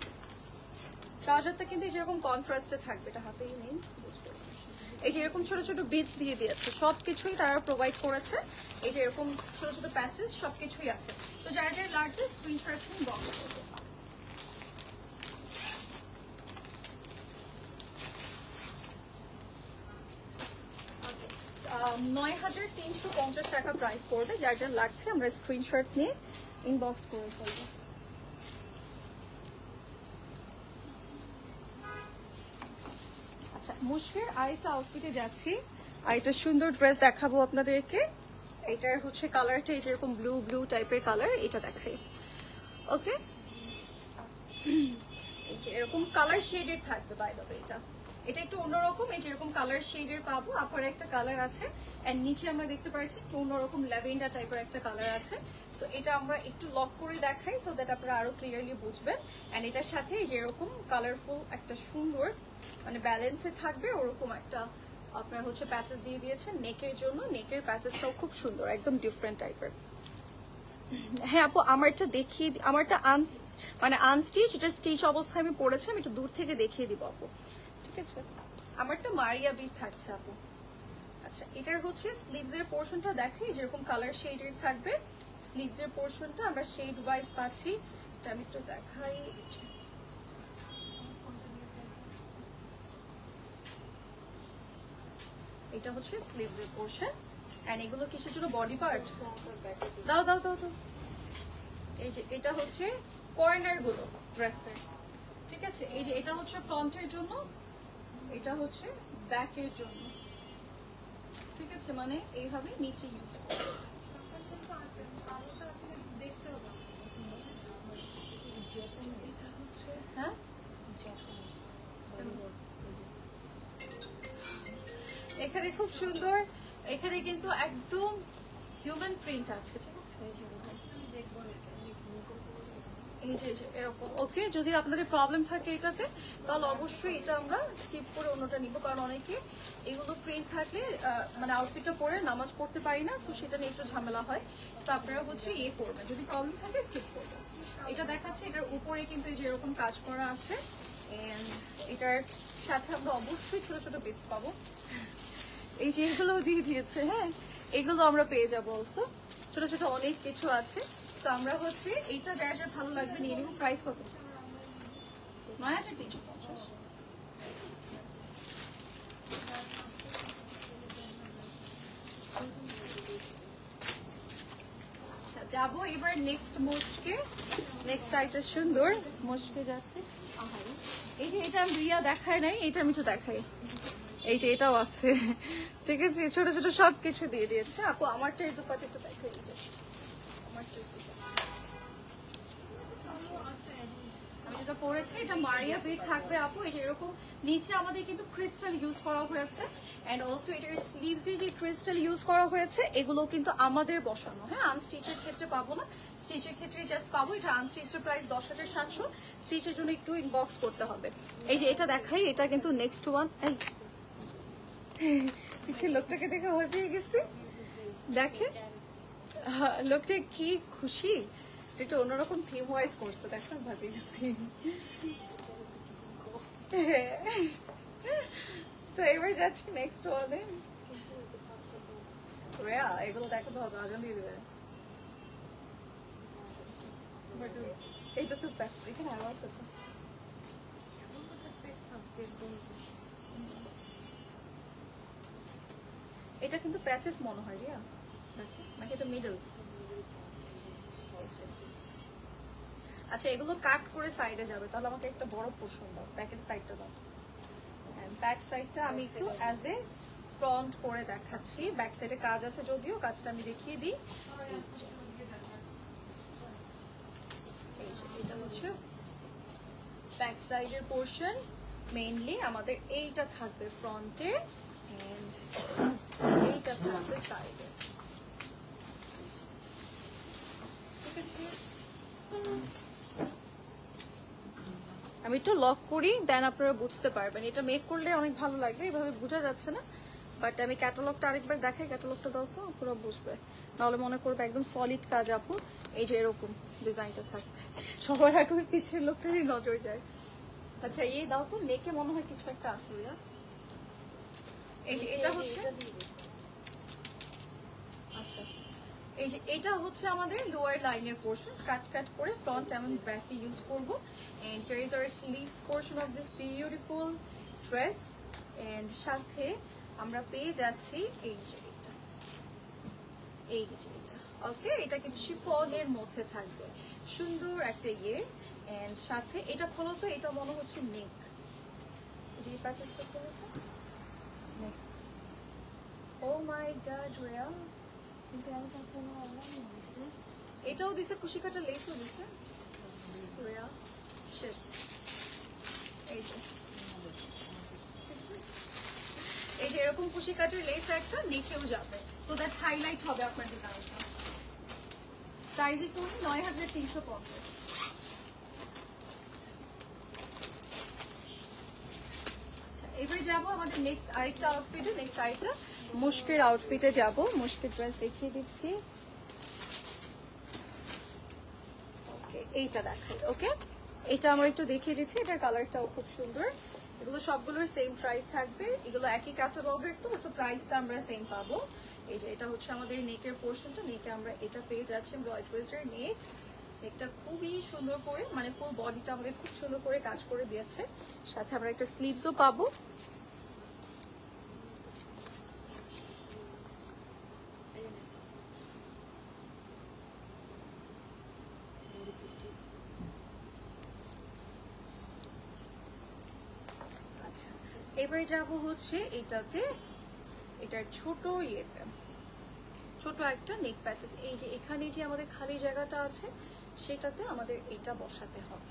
ট্রাউজারটা কিন্তু যেরকম কন্ট্রাস্টে থাকবে, এটা হাতেই নেই বুঝতে পারছি। এই যে এরকম ছোট ছোট বিটস দিয়ে দিয়েছে, সবকিছুই তারা প্রোভাইড করেছে, এই যে এরকম ছোট ছোট প্যাচেস সবকিছুই আছে। তো যার যার লাগবে স্ক্রিনশট নিয়ে বক্স করবে। 9,350 টাকা প্রাইস পড়বে, যার যার লাগছে আমরা স্ক্রিনশটস নিয়ে ইনবক্স করে ফেলবো। আচ্ছা মুশকিল আরেকটা আউটফিটে যাচ্ছি, আরেকটা সুন্দর ড্রেস দেখাবো আপনাদেরকে। এটার হচ্ছে কালারটা এই যেরকম ব্লু ব্লু টাইপের কালার, এটা দেখাই। ওকে, এই যে এরকম কালার শেডেড থাকবে, বাই দ্য ওয়ে এটা একটু অন্যরকম, এই যেরকম কালার শেডের পাবো। আপার একটা কালার আছে, এন্ড নিচে আমরা দেখতে পাচ্ছি একটু অন্যরকম ল্যাভেন্ডার টাইপের একটা কালার আছে। সো এটা আমরা একটু লক করে দেখাই, সো দ্যাট আপনারা আরো ক্লিয়ারলি বুঝবেন। এন্ড এটার সাথে যে এরকম কালারফুল একটা সুন্দর মানে ব্যালেন্সে থাকবে ওরকম একটা আপনার হচ্ছে প্যাচেস দিয়ে দিয়েছেন নেকের জন্য। নেকের প্যাচেসটাও খুব সুন্দর, একদম ডিফারেন্ট টাইপের। হ্যাঁ আপু আমারটা দেখিয়ে, আমারটা মানে আনস্টিচ, এটা স্টিচ অবস্থায় আমি পড়েছি, আমি একটু দূর থেকে দেখিয়ে দিব আপু, ঠিক আছে। আমারটা মারিয়া বিট থাকছে আপু। আচ্ছা এটার হচ্ছে স্লিভস এর পোর্শনটা দেখাই, যেরকম কালার শেডের থাকবে স্লিভস এর পোর্শনটা, আমরা শেড ওয়াইজ পাচ্ছি। এটা আমি একটু দেখাই, এটা হচ্ছে স্লিভস এর পোর্শন। এন্ড এগুলো কিসের জন্য? Body part. দাও দাও দাও দাও। এই যে এটা হচ্ছে কর্নার গুলো ড্রেসের, ঠিক আছে। এই যে এটা হচ্ছে ফ্রন্টের জন্য, এটা হচ্ছে ব্যাকের জন্য, ঠিক আছে। মানে এইভাবে নিচে ইউজ করবে। এটা হচ্ছে হ্যাঁ এখানে খুব সুন্দর, এখানে কিন্তু একদম হিউম্যান প্রিন্ট আছে, ঠিক আছে। এই যে এরকম। ওকে, যদি আপনাদের প্রবলেম থাকে এটাতে তাহলে অবশ্যই এটা আমরা স্কিপ করে অন্যটা নিব, কারণ অনেকে এগুলো প্রিন্ট থাকলে মানে আউটফিটটা পরে নামাজ পড়তে পারি না, সো সেটা নিয়ে একটু ঝামেলা হয়। তো আপনারা হচ্ছে ইয়ে করবেন, যদি প্রবলেম থাকে স্কিপ করবেন। এটা দেখাচ্ছে, এটার উপরে কিন্তু এই যে এরকম কাজ করা আছে, এন্ড এটার সাথে আমরা অবশ্যই ছোট ছোট বিটস পাবো, এই যে এগুলো দিয়ে দিয়েছে। হ্যাঁ এগুলো আমরা পেয়ে যাবো অলসো। ছোট ছোট অনেক কিছু আছে। তো আমরা হচ্ছে এইটা যার যার ভালো লাগবে নিয়ে নিব। প্রাইস কত? 9350। আচ্ছা যাবো এবার নেক্সট মোস্টকে। নেক্সট আইটা সুন্দর মোস্টকে যাচ্ছে। এই যে এটা রিয়া দেখায় নাই, এটা আমি তো দেখাই। এই যে এটাও আছে, ঠিক আছে, ছোট ছোট সব কিছু দিয়ে দিয়েছে আপু। আমারটা এই দুপাটা একটু দেখাই দিয়েছে। আমারটা আমি যেটা পরেছি এটা মারিয়া বিট থাকবে আপু। এই যে এরকম নিচে আমাদের কিন্তু ক্রিস্টাল ইউজ করা হয়েছে, এন্ড অলসো এটার স্লিভসে যে ক্রিস্টাল ইউজ করা হয়েছে এগুলো কিন্তু আমাদের বসানো। হ্যাঁ, আনস্টিচের ক্ষেত্রে পাবো না, স্টিচের ক্ষেত্রে জাস্ট পাবো। এটা আনস্টিচের প্রাইস 10,700, স্টিচের জন্য একটু ইনবক্স করতে হবে। এই যে এটা দেখাই, এটা কিন্তু নেক্সট ওয়ান। এই কিছু লোকটাকে দেখে ভয় পেয়ে গেছি, দেখে লোকটা কি খুশি, একটু অন্যরকম থিম ওয়াইজ করতে, দেখো ভয় পেয়ে গেছি। তো এবার যাচ্ছি নেক্সট ওয়ানে। রেয়া এগুলো দেখাতে হবে, আজন দিয়ে দেবে। এইটা তো এখানে আরো আছে তো। এটা কিন্তু প্যাচেস মনে হয় রিয়া, নাকি এটা মিডল? আচ্ছা এগুলো কাট করে সাইডে যাবে, তাহলে আমাকে একটা বড় পোর্শন দাও, ব্যাকের সাইডটা দাও। ব্যাক সাইডটা আমি একটু অ্যাজ এ ফ্রন্ট করে দেখাচ্ছি। ব্যাক সাইডে কাজ আছে যদিও, কাজটা আমি দেখিয়ে দিই। এটা হচ্ছে ব্যাক সাইডের পোর্শন, মেইনলি আমাদের এইটা থাকবে ফ্রন্টে এন্ড এইটা থাকবে সাইডে, ঠিক আছে? আমি একটু লক করি, দেন আপনারা বুঝতে পারবেন। এটা মেক করলে অনেক ভালো লাগবে, এভাবে বোঝা যাচ্ছে না, বাট আমি ক্যাটালগটা আরেকবার দেখাই। ক্যাটালগটা দাও তো, পুরো বুঝবে, নাহলে মনে করবে একদম সলিড কাজ আপু। এই যে এরকম ডিজাইনটা থাকবে, সবার আগে পিছের লোকটারই নজর যায়। আচ্ছা এই দাও তো, নেকে মনে হয় কিছু একটা আসবে। এই যে এটা হচ্ছে, আচ্ছা এই যে এটা হচ্ছে আমাদের লোয়ার লাইনের পোর্শন, কাট কাট করে ফ্রন্ট এবং ব্যাকে ইউজ করব। And here is our sleeves portion of this beautiful dress. And সাথে আমরা পেয়ে যাচ্ছি এই যে এটা, এই যে এটা, ওকে। এটা কিন্তু শিফনের মধ্যে থাকবে, সুন্দর একটা ইয়ে। এন্ড সাথে এটা খোলো তো, এটা মনে হচ্ছে নেক, যে প্যাচেসটা খোলো তো, নেক। ও মাই গড রিয়া, এটাও দিছে, খুশি কাটা লেসও দিছে রিয়া। শিট, এই যে এই যে এরকম খুশি কাটার লেস একটা নেকেও যাবে, সো দ্যাট হাইলাইট হবে আপনার ডিজাইনটা। Price is only 9350। আচ্ছা এবার যাবো আমাদের নেক্সট আরেকটা আউটফিটে। নেক্সট আরেকটা মুশকির আউটফিটে যাব। মুশকির ড্রেস দেখিয়ে দিচ্ছি। ওকে এইটা দেখাই, ওকে এটা আমরা একটু দেখিয়ে দিচ্ছি। এটার কালারটাও খুব সুন্দর। এগুলো সবগুলোর সেম প্রাইস থাকবে, এগুলো একই ক্যাটালগের তো, সো প্রাইসটা আমরা সেম পাবো। এই যে এটা হচ্ছে আমাদের নেকের পোর্শনটা, নেকে আমরা এটা পেয়ে যাচ্ছি এমব্রয়ডারির নেক। নেকটা খুবই সুন্দর করে, মানে ফুল বডিটা আমাদের খুব সুন্দর করে কাজ করে দিয়েছে। সাথে আমরা একটা স্লিভসও পাবো। এবার যাব হচ্ছে এটাতে, এটার ছোট ইয়েতে, ছোট একটা নেক প্যাচেস। এই যে এখানে যে আমাদের খালি জায়গাটা আছে সেটাতে আমাদের এটা বসাতে হবে।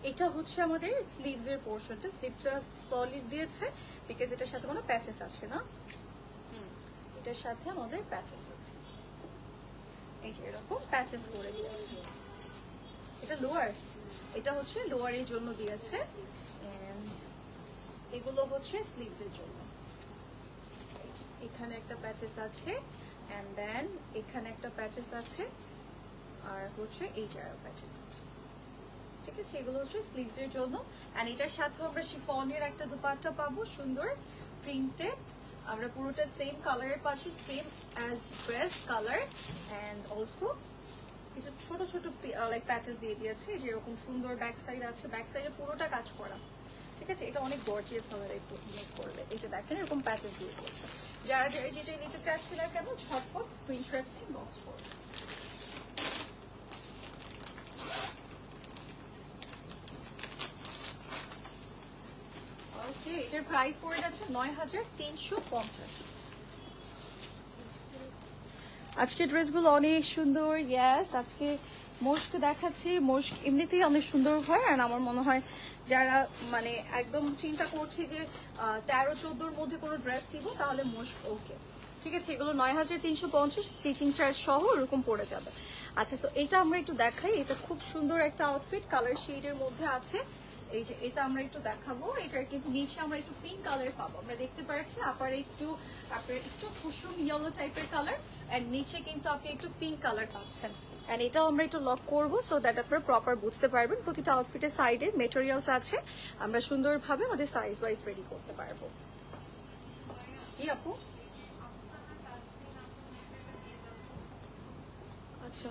এটা হচ্ছে আমাদের স্লিভস এর পোর্শনটা। স্লিভটা সলিড দিয়েছে বিকজ এটার সাথে কোনো প্যাচেস আছে না, এটার সাথে আমাদের প্যাচেস আছে। এই যে এরকম প্যাচেস করে দিয়েছে। এটা লোয়ার, এটা হচ্ছে লোয়ারের জন্য দিয়েছে, এন্ড এগুলো হচ্ছে স্লিভস এর জন্য। এখানে একটা প্যাচেস আছে, এন্ড দেন এখানে একটা প্যাচেস আছে, আর হচ্ছে এই জায়গায় প্যাচেস আছে। ঠিক আছে, এগুলো হচ্ছে স্লিভস এর জন্য। এন্ড এটার সাথে আমরা শিফনের একটা দুপাট্টা পাবো, সুন্দর প্রিন্টেড। আমরা পুরোটা সেম কালারের পাচ্ছি, same as dress colour. And also কিছু ছোট ছোট লাইক প্যাচেস দিয়ে দিয়েছে, যে এরকম সুন্দর ব্যাক সাইড আছে, ব্যাক সাইডে পুরোটা কাজ করা। ঠিক আছে, এটা অনেক গর্জিয়াস হবে একটু মেক করলে। এই যে দেখেন এরকম প্যাচেস দিয়ে দিয়েছে। যারা যারা যেটাই নিতে চাচ্ছিলেন কেন, ঝটপট স্ক্রিনশট ইনবক্স করুন। ওকে, এটার প্রাইস পড়ে যাচ্ছে ৯,৩৫০। আজকে ড্রেসগুলো অনেক সুন্দর। ইয়েস, আজকে মোস্ক দেখাচ্ছি। মোস্ক এমনিতেই অনেক সুন্দর হয়। আর আমার মনে হয় যারা মানে একদম চিন্তা করছি যে ১৩-১৪-র মধ্যে কোনো ড্রেস নিব, তাহলে মোস্ক ওকে। ঠিক আছে, এগুলো ৯,৩৫০ স্টিচিং চার্জ সহ এরকম পড়ে যাবে। আচ্ছা, সো এটা আমরা একটু দেখাই। এটা খুব সুন্দর একটা আউটফিট, কালার শেডের মধ্যে আছে। এই যে এটা আমরা একটু দেখাবো। এটার কিন্তু নিচে আমরা একটু পিঙ্ক কালার পাবো। আমরা দেখতে পাচ্ছি আপনার একটু কুসুম ইয়েলো টাইপের কালার, এন্ড নিচে কিন্তু আপনি একটু পিঙ্ক কালার পাচ্ছেন। এন্ড এটাও আমরা একটু লক করবো, সো দ্যাট আপনারা প্রপার বুঝতে পারবেন। প্রতিটা আউটফিটের সাইডে মেটেরিয়ালস আছে, আমরা সুন্দরভাবে আমাদের সাইজ ওয়াইজ রেডি করতে পারবো। জি আপু, আচ্ছা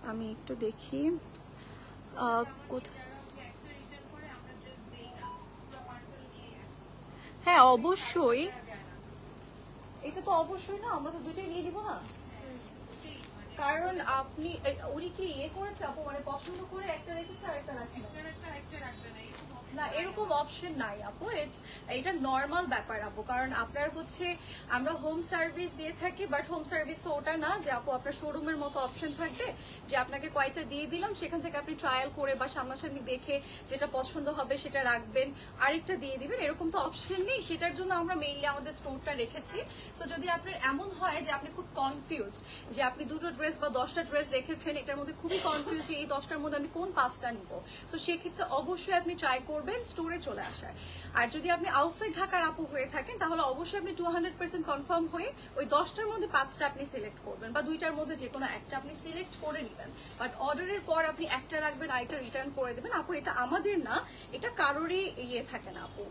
আমি একটু দেখি কোথায়। হ্যাঁ অবশ্যই, এটা তো অবশ্যই না, আমরা তো দুইটাই নিয়ে দিব না। কারণ আপনি উনি কি ইয়ে করেছে আপু, মানে পছন্দ করে একটা রেখেছে আর একটা রাখেন না, এরকম অপশন নাই আপু। এটা নর্মাল ব্যাপার আপু। কারণ আপনার হচ্ছে আমরা হোম সার্ভিস দিয়ে থাকি, বাট হোম সার্ভিস তো ওটা না যে আপু আপনার শোরুমের মতো অপশন থাকবে যে আপনাকে কয়টা দিয়ে দিলাম, সেখান থেকে আপনি ট্রায়াল করে বা সামনাসামনি দেখে যেটা পছন্দ হবে সেটা রাখবেন, আরেকটা দিয়ে দিবেন, এরকম তো অপশন নেই। সেটার জন্য আমরা মেইনলি আমাদের স্টোরটা রেখেছি। সো যদি আপনার এমন হয় যে আপনি খুব কনফিউজড যে আপনি দুটো ড্রেস বা 10টা ড্রেস দেখেছেন, এটার মধ্যে খুবই কনফিউজ এই 10টার মধ্যে আমি কোন 5টা নিব, সো সেক্ষেত্রে অবশ্যই আপনি ট্রাই করবেন স্টোরে চলে আসার। আর যদি আপনি আউটসাইড ঢাকার আপু হয়ে থাকেন, তাহলে অবশ্যই আপনি 200% কনফার্ম হয়ে ওই 10টার মধ্যে 5টা আপনি সিলেক্ট করবেন, বা 2টার মধ্যে যে কোনো একটা আপনি সিলেক্ট করে নেবেন। বাট অর্ডারের পর আপনি একটা রাখবেন, আরেকটা রিটার্ন করে দেবেন আপু। এটা আমাদের না, এটা কারোরই ইয়ে থাকে না আপু,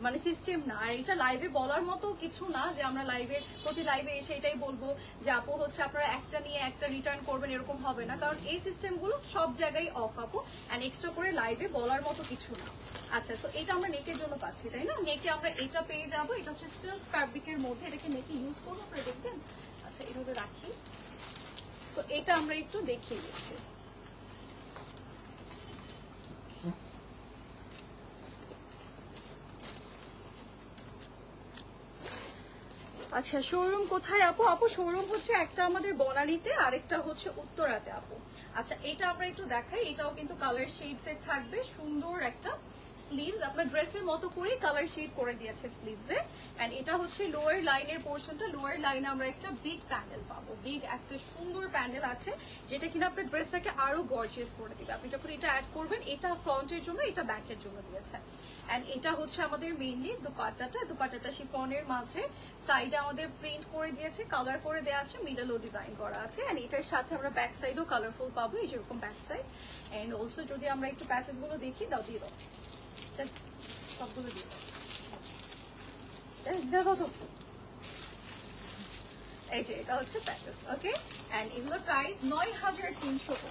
মানে সিস্টেম না। আর এটা লাইভে বলার মতো কিছু না যে আমরা প্রতি লাইভে এসে এটাই বলবো যে আপু হচ্ছে আপনারা একটা নিয়ে একটা রিটার্ন করবেন, এরকম হবে না। কারণ এই সিস্টেমগুলো সব জায়গায় অফ আপু, অ্যান্ড এক্সট্রা করে লাইভে বলার মতো কিছু না। আচ্ছা, সো এটা আমরা নেকের জন্য পাচ্ছি, তাই না? নেকে আমরা এটা পেয়ে যাবো। এটা হচ্ছে সিল্ক ফ্যাব্রিকের মধ্যে, এটাকে নেকে ইউজ করবো, আপনারা দেখবেন। আচ্ছা, এভাবে রাখি। সো এটা আমরা একটু দেখিয়ে দিচ্ছি। আচ্ছা, শোরুম কোথায় আপু? আপু শোরুম হচ্ছে একটা আমাদের বনানীতে, আরেকটা হচ্ছে উত্তরাতে আপু। আচ্ছা, এটা আমরা একটু দেখাই। এটাও কিন্তু কালার শেডস এর থাকবে, সুন্দর একটা স্লিভস, আপনার ড্রেসের মতো করে কালার শেড করে দিয়েছে স্লিভসে। এন্ড এটা হচ্ছে লোয়ার লাইনের পোর্শনটা। লোয়ার লাইনে আমরা একটা বিগ প্যানেল পাবো, বিগ একটা সুন্দর প্যানেল আছে, যেটা কিনা আপনার ড্রেসটাকে আরো গর্জিয়াস করে দিবে। আপনি যখন এটা অ্যাড করবেন, এটা ফ্রন্টের জন্য, এটা ব্যাকের জন্য দিয়েছে। এন্ড এটা হচ্ছে আমাদের মেইনলি দুপাট্টাটা শিফনের মাঝে সাইডে আমাদের প্রিন্ট করে দিয়েছে, কালার করে দেওয়া আছে, মিডলও ডিজাইন করা আছে। এন্ড এটার সাথে আমরা ব্যাক সাইডও কালারফুল পাবো, এই যেরকম ব্যাক সাইড। এন্ড অলসো যদি আমরা একটু প্যাচেস গুলো দেখি, দাও দিয়ে দাও, সবগুলো দিয়ে দাও, এই যে এটা হচ্ছে প্যাচেস। ওকে, এন্ড এগুলোর প্রাইস ৯,৩৫০।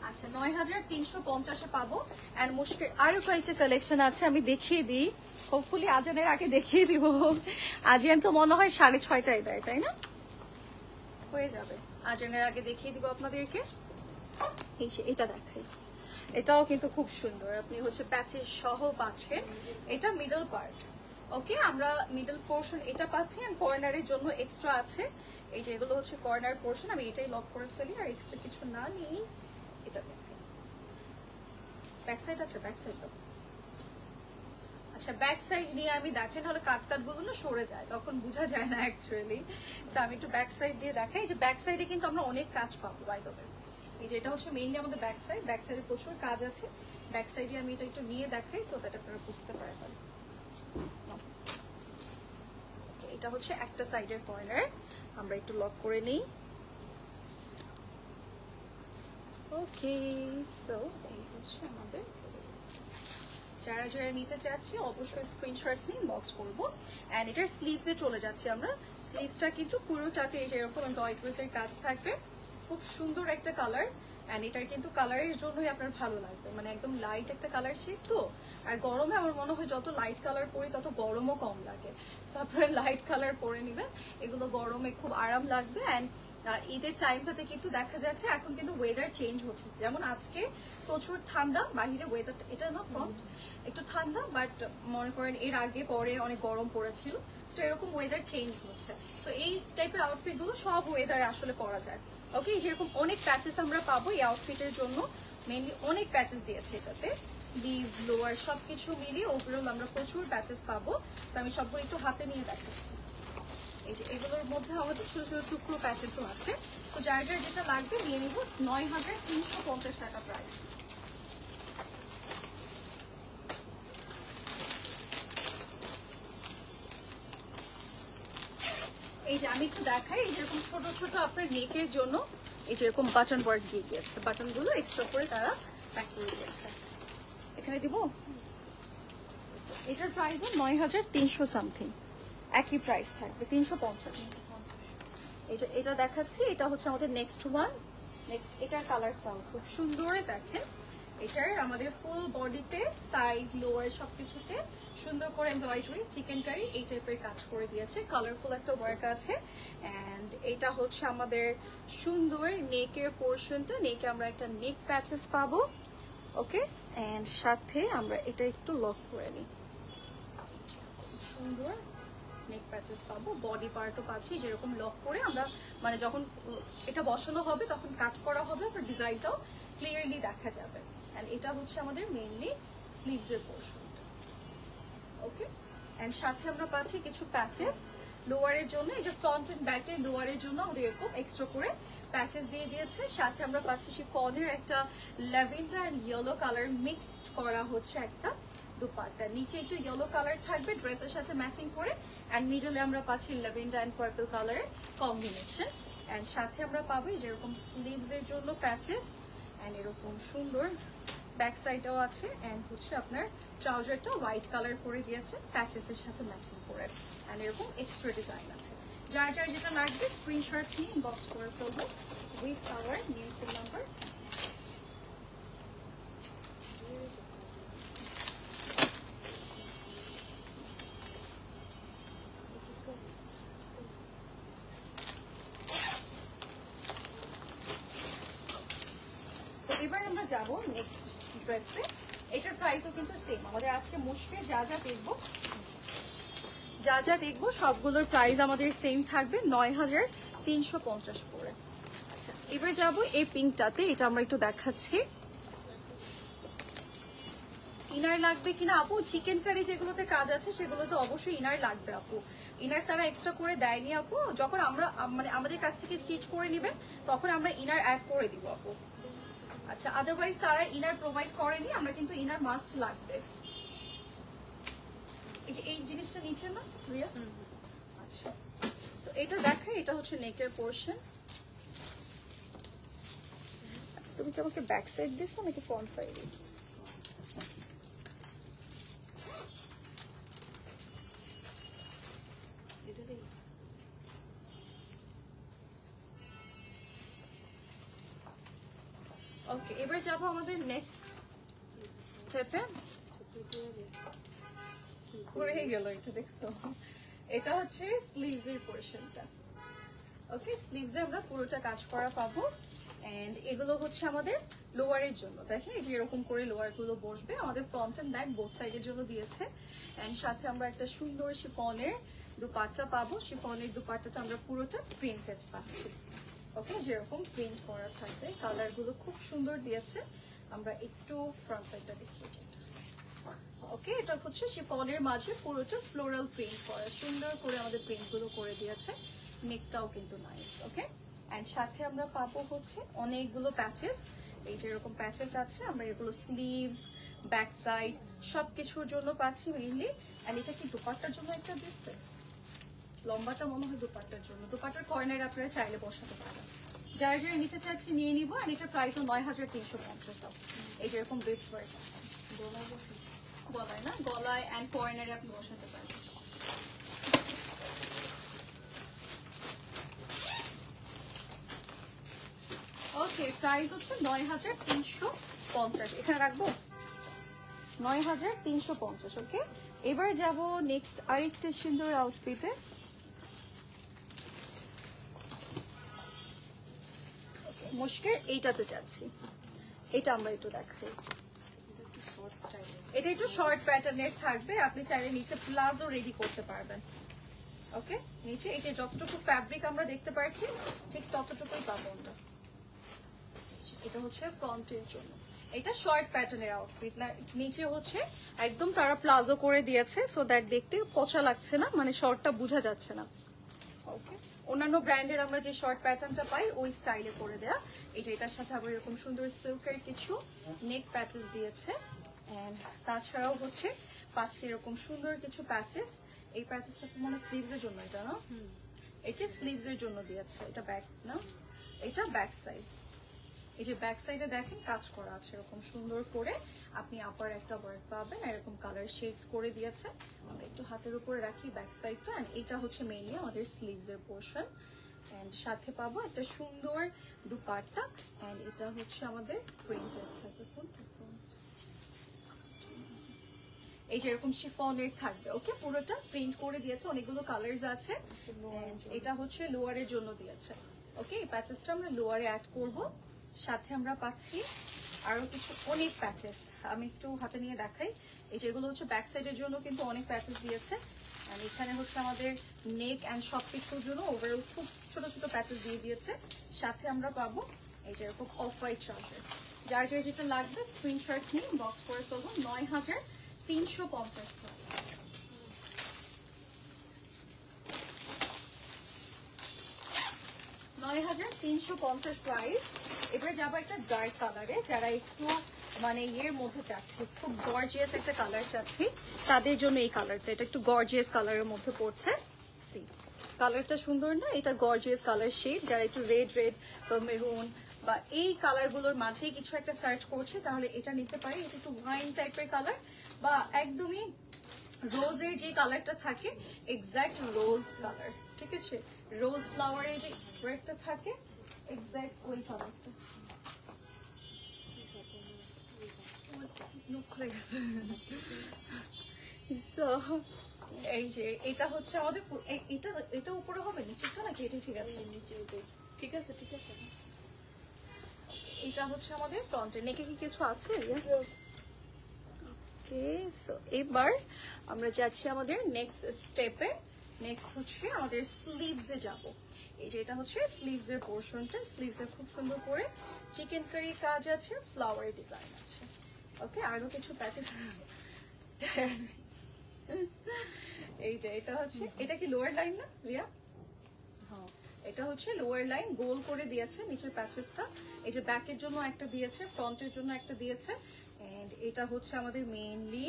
আচ্ছা, ৯,৩৫০ পাবো। এন্ড মুশকিল আরো কয়েকটা কালেকশন আছে, আমি দেখিয়ে দিই। হোপফুলি আজানের আগে দেখিয়ে দিব। আজান তো মনে হয় 6:30টায় দেয়, তাই না? হয়ে যাবে, আজানের আগে দেখিয়ে দিব আপনাদেরকে। এই যে এটা দেখাই, এটাও কিন্তু খুব সুন্দর। আপনি হচ্ছে প্যাচেস সহ পাচ্ছেন। এটা মিডল পার্ট। ওকে, আমরা মিডল পোর্শন এটা পাচ্ছি, এন্ড কর্নারের জন্য এক্সট্রা আছে। এই যে এগুলো হচ্ছে কর্নার পোর্শন, আমি এটাই লক করে ফেলি, আর এক্সট্রা কিছু না নিই। এটা দেখেন, ব্যাক সাইড আছে, ব্যাক সাইড তো। আচ্ছা, ব্যাক সাইড নিয়ে আমি দেখেন, হলে কাটগুলো না সরে যায়, তখন বোঝা যায় না অ্যাকচুয়ালি। সো আমি একটু ব্যাক সাইড দিয়ে দেখাই। যে ব্যাক সাইডে কিন্তু আমরা অনেক কাজ পাবো, বাই দ্য ওয়ে। এই যে এটা হচ্ছে মেইনলি আমাদের ব্যাক সাইড। ব্যাক সাইডে প্রচুর কাজ আছে। ব্যাক সাইডে আমি এটা একটু নিয়ে দেখাই সো দ্যাট আপনারা বুঝতে পারবেন। এটা হচ্ছে একটা সাইডের কর্নার, আমরা একটু লক করে নিই। ওকে, সো এই হচ্ছে আমাদের। যারা যারা নিতে চাচ্ছি অবশ্যই স্ক্রিনশটস নিয়ে ইনবক্স করবো। অ্যান্ড এটার স্লিভসে চলে যাচ্ছি আমরা। স্লিভসটা কিন্তু পুরোটাতে এই যে এরকম এমব্রয়ডারিজের কাজ থাকবে, খুব সুন্দর একটা কালার। অ্যান্ড এটার কিন্তু কালারের জন্যই আপনার ভালো লাগবে, মানে একদম লাইট একটা কালার শেড তো। আর গরমে আমার মনে হয় যত লাইট কালার পরি তত গরমও কম লাগে, সো আপনারা লাইট কালার পরে নেবেন, এগুলো গরমে খুব আরাম লাগবে। অ্যান্ড ঈদের টাইমটাতে কিন্তু দেখা যাচ্ছে এখন কিন্তু ওয়েদার চেঞ্জ হচ্ছে, যেমন আজকে প্রচুর ঠান্ডা, বাহিরে ওয়েদার এটা না ফ্রন্ট একটু ঠান্ডা, বাট মনে করেন এর আগে পরে অনেক গরম পড়েছিল, সো এরকম ওয়েদার চেঞ্জ হচ্ছে। সো এই টাইপের আউটফিটগুলো সব ওয়েদারে আসলে পরা যায়। ওকে, যেরকম অনেক প্যাচেস আমরা পাবো এই আউটফিটের জন্য, মেনলি অনেক প্যাচেস দিয়েছে এটাতে, স্লিভ লোয়ার সবকিছু মিলিয়ে ওভারঅল আমরা প্রচুর প্যাচেস পাবো। সো আমি সবগুলো একটু হাতে নিয়ে দেখাচ্ছি। এই যে এগুলোর মধ্যে আমাদের ছোট ছোট টুকরো প্যাচেসও আছে। সো যার যার যেটা লাগবে নিয়ে নিব। ৯,৩৫০ টাকা প্রাইস। এই যে আমি একটু দেখাই, এই যেরকম ছোট ছোট আপনার নেকের জন্য এই যেরকম বাটন ওয়ার্ক দিয়ে দিয়েছে, বাটনগুলো এক্সট্রা করে তারা প্যাক করে দিয়েছে। এখানে দিব। এটার প্রাইসও ৯,৩০০ সামথিং, একই প্রাইস থাকবে ৩৫০। এই যে এটা দেখাচ্ছি, এটা হচ্ছে আমাদের নেক্সট ওয়ান। নেক্সট এটার কালারটাও খুব সুন্দর, দেখেন এটার আমাদের ফুল বডিতে সাইড লোয়ার সবকিছুতে সুন্দর করে এমব্রয়ডারি চিকেন কারি এই টাইপের কাজ করে দিয়েছে, কালারফুল একটা ওয়ার্ক আছে। অ্যান্ড এটা হচ্ছে আমাদের সুন্দর নেকের পোর্শনটা, নেকে আমরা একটা নেক প্যাচেস পাবো। ওকে, অ্যান্ড সাথে আমরা এটা একটু লক করে নিই, সুন্দর নেক প্যাচেস পাবো, বডি পার্টও পাচ্ছি যেরকম লক করে আমরা, মানে যখন এটা বসানো হবে তখন কাট করা হবে, আর ডিজাইনটাও ক্লিয়ারলি দেখা যাবে। অ্যান্ড এটা হচ্ছে আমাদের মেইনলি স্লিভসের পোর্শনটা। ওকে, অ্যান্ড সাথে আমরা পাচ্ছি কিছু প্যাচেস লোয়ারের জন্য, এই যে ফ্রন্ট এন্ড ব্যাকের লোয়ারের জন্য আমাদের এরকম এক্সট্রা করে প্যাচেস দিয়ে দিয়েছে। সাথে আমরা পাচ্ছি শিফনের একটা lavender and yellow colour mixed করা হচ্ছে একটা দুপাট্টা, নিচে একটু ইয়েলো কালার থাকবে ড্রেসের সাথে ম্যাচিং করে, অ্যান্ড মিডলে আমরা পাচ্ছি ল্যাভেন্ডার অ্যান্ড পার্পল কালারের কম্বিনেশন। অ্যান্ড সাথে আমরা পাবো যেরকম স্লিভসের জন্য প্যাচেস, অ্যান্ড এরকম সুন্দর ব্যাক সাইডও আছে। অ্যান্ড হচ্ছে আপনার ট্রাউজারটা হোয়াইট কালার করে দিয়েছে প্যাচেসের সাথে ম্যাচিং করে, অ্যান্ড এরকম এক্সট্রা ডিজাইন আছে। যার যার যেটা লাগবে স্ক্রিনশটস নিয়ে ইনবক্স করে ফেলবো with our new phone number. এবার আমরা যাবো নেক্সট ড্রেসে। এটার প্রাইসও কিন্তু সেম, আমাদের আজকে মুশকিল যা যা দেখবো সবগুলোর প্রাইস আমাদের সেম থাকবে ৯,৩৫০ করে। আচ্ছা, এবার যাবো এই পিঙ্কটাতে, এটা আমরা একটু দেখাচ্ছি। ইনার লাগবে কিনা আপু? চিকেন কারি যেগুলোতে কাজ আছে সেগুলোতে অবশ্যই ইনার লাগবে আপু। ইনার তারা এক্সট্রা করে দেয়নি আপু, যখন আমরা মানে আমাদের কাছ থেকে স্টিচ করে নেবেন তখন আমরা ইনার অ্যাড করে দিব আপু। আচ্ছা, আদারওয়াইজ তারা ইনার প্রোভাইড করেনি, আমরা কিন্তু ইনার মাস্ট লাগবে। এই যে এই জিনিসটা নিচে না রিয়া? আচ্ছা, সো এটা দেখাই, এটা হচ্ছে নেকের পোর্শন। আচ্ছা, তুমি কি আমাকে ব্যাক সাইড দিছো নাকি ফ্রন্ট সাইডে? ওকে, এবার যাবো আমাদের নেক্সট স্টেপে। হয়ে গেল এটা, দেখছো? এটা হচ্ছে স্লিভসের পোর্শনটা। ওকে, স্লিভসে আমরা পুরোটা কাজ করা পাবো। এন্ড এগুলো হচ্ছে আমাদের লোয়ারের জন্য, দেখেন এই যে এরকম করে লোয়ার গুলো বসবে, আমাদের ফ্রন্ট এন্ড ব্যাক বোথ সাইডের জন্য দিয়েছে। এন্ড সাথে আমরা একটা সুন্দর শিফনের দুপাট্টা পাবো, শিফনের দুপাট্টাটা আমরা পুরোটা প্রিন্টেড পাচ্ছি। ওকে, যেরকম প্রিন্ট করা থাকবে, কালার গুলো খুব সুন্দর দিয়েছে। আমরা একটু ফ্রন্ট সাইডটা দেখিয়ে যাই। ওকে, এটা হচ্ছে শিফনের মাঝে পুরোটা ফ্লোরাল প্রিন্ট করা, সুন্দর করে আমাদের প্রিন্ট গুলো করে দিয়েছে। নেকটাও কিন্তু নাইস। ওকে, এন্ড সাথে আমরা পাবো হচ্ছে অনেকগুলো প্যাচেস, এই যে এরকম প্যাচেস আছে, আমরা এগুলো স্লিভস, ব্যাক সাইড সবকিছুর জন্য পাচ্ছি মেইনলি। এন্ড এটা কি দোপাট্টার জন্য একটা দিচ্ছে, লম্বাটা মনে হয় দোপাট্টার জন্য, দোপাট্টার কর্নার আপনারা চাইলে বসাতে পারবেন। যারা যারা নিতে চাচ্ছি নিয়ে নিবো। আর এটা প্রায় তো 9350 দাম। এই যে এরকম বিটস ওয়ার্ক আছে গলায়, না গলায় এন্ড কর্নারে আপনি বসাতে পারবেন। ওকে, প্রাইস হচ্ছে 9350। এখানে রাখবো 9350। ওকে, এবার যাব নেক্সট আরেকটা সুন্দর আউটফিটে। মুশকিল এইটাতে যাচ্ছি, এটা আমরা একটু দেখাই। এটা একটু শর্ট প্যাটার্নের থাকবে, আপনি চাইলে নিচে প্লাজো রেডি করতে পারবেন। ওকে, নিচে এই যে যতটুকু ফ্যাব্রিক আমরা দেখতে পাচ্ছি ঠিক ততটুকুই পাবো আমরা। এটা হচ্ছে ফ্রন্টের জন্য, এটা শর্ট প্যাটার্নের আউটফিট। নিচে হচ্ছে একদম তারা প্লাজো করে দিয়েছে, সো দ্যাট দেখতে পচা লাগছে না, মানে শর্টটা বোঝা যাচ্ছে না। ওকে, অন্যান্য ব্র্যান্ডের আমরা যে শর্ট প্যাটার্নটা পাই ওই স্টাইলে করে দেয়া। এই যে এটার সাথে আবার এরকম সুন্দর সিল্কের কিছু নেক প্যাচেস দিয়েছে। এন্ড তাছাড়াও হচ্ছে পাচ্ছে এরকম সুন্দর কিছু প্যাচেস। এই প্যাচেসটা তো মনে স্লিভস এর জন্য, এটা না, এটা স্লিভস এর জন্য দিয়েছে। এটা ব্যাক না, এটা ব্যাক সাইড। এই যে ব্যাক সাইডে দেখেন কাজ করা আছে এরকম সুন্দর করে, আপনি আপার একটা ওয়ার্ক পাবেন, এরকম কালার শেডস করে দিয়েছে। আমরা একটু হাতের উপরে রাখি ব্যাক সাইডটা। এন্ড এটা হচ্ছে মেইনলি আমাদের স্লিভস এর পোর্শন। এন্ড সাথে পাবো একটা সুন্দর দুপাট্টা। এন্ড এটা হচ্ছে আমাদের প্রিন্টেড থাকবে, এই যে এরকম শিফনের থাকবে। ওকে, পুরোটা প্রিন্ট করে দিয়েছে, অনেকগুলো কালারস আছে। এটা হচ্ছে লোয়ারের জন্য দিয়েছে। ওকে, এই প্যাচেসটা আমরা লোয়ারে অ্যাড করব। সাথে আমরা পাচ্ছি আরো কিছু অনেক প্যাচেস, আমি একটু হাতে নিয়ে দেখাই। এই যেগুলো হচ্ছে ব্যাক সাইডের জন্য কিন্তু অনেক প্যাচেস দিয়েছে। আর এখানে হচ্ছে আমাদের নেক এন্ড সবকিছুর জন্য ওভারঅল খুব ছোট ছোট প্যাচেস দিয়ে দিয়েছে। সাথে আমরা পাবো এই যে এরকম অফ হোয়াইট চার্জার। যার যার যেটা লাগবে স্ক্রিনশটস নিয়ে বক্স করে ফেলবো। 9350 টাকা। 9350 প্রাইস। এবার যাবো একটা ডার্ক কালারে, যারা একটু মানে ইয়ের মধ্যে চাচ্ছি, খুব গর্জিয়াস একটা কালার চাচ্ছি, তাদের জন্য এই কালারটা। এটা একটু গর্জিয়াস কালারের মধ্যে পড়ছে। সি কালারটা সুন্দর না, এটা গর্জিয়াস কালার শেড। যারা একটু রেড রেড বা মেরুন বা এই কালারগুলোর মাঝেই কিছু একটা সার্চ করছে, তাহলে এটা নিতে পারি। এটা একটু ওয়াইন টাইপের কালার বা একদমই রোজের যে কালারটা থাকে, এক্স্যাক্ট রোজ কালার, ঠিক আছে? রোজ ফ্লাওয়ারের যে রেডটা থাকে এক্স্যাক্ট ওই কালারটা। এই যে এটা হচ্ছে আমাদের এটা এটা উপরে হবে, নিচেরটা নাকি এটা ঠিক আছে? নিচে ঠিক আছে, ঠিক আছে। এটা হচ্ছে আমাদের ফ্রন্টে। নেকে কি কিছু আছে? এবার আমরা যাচ্ছি আমাদের নেক্সট স্টেপে। নেক্সট হচ্ছে আমাদের স্লিভস এ যাব। এই যে এটা হচ্ছে স্লিভস এর পোর্শনটা। স্লিভস এ খুব সুন্দর করে চিকেন কারি কাজ আছে, ফ্লাওয়ার ডিজাইন আছে। ওকে, আরো কিছু প্যাচেস। এই যে এটা হচ্ছে, এটা কি লোয়ার লাইন না রিয়া? হ্যাঁ, এটা হচ্ছে লোয়ার লাইন, গোল করে দিয়েছে নিচের প্যাচেসটা। এই যে ব্যাকের জন্য একটা দিয়েছে, ফ্রন্টের জন্য একটা দিয়েছে। এন্ড এটা হচ্ছে আমাদের মেইনলি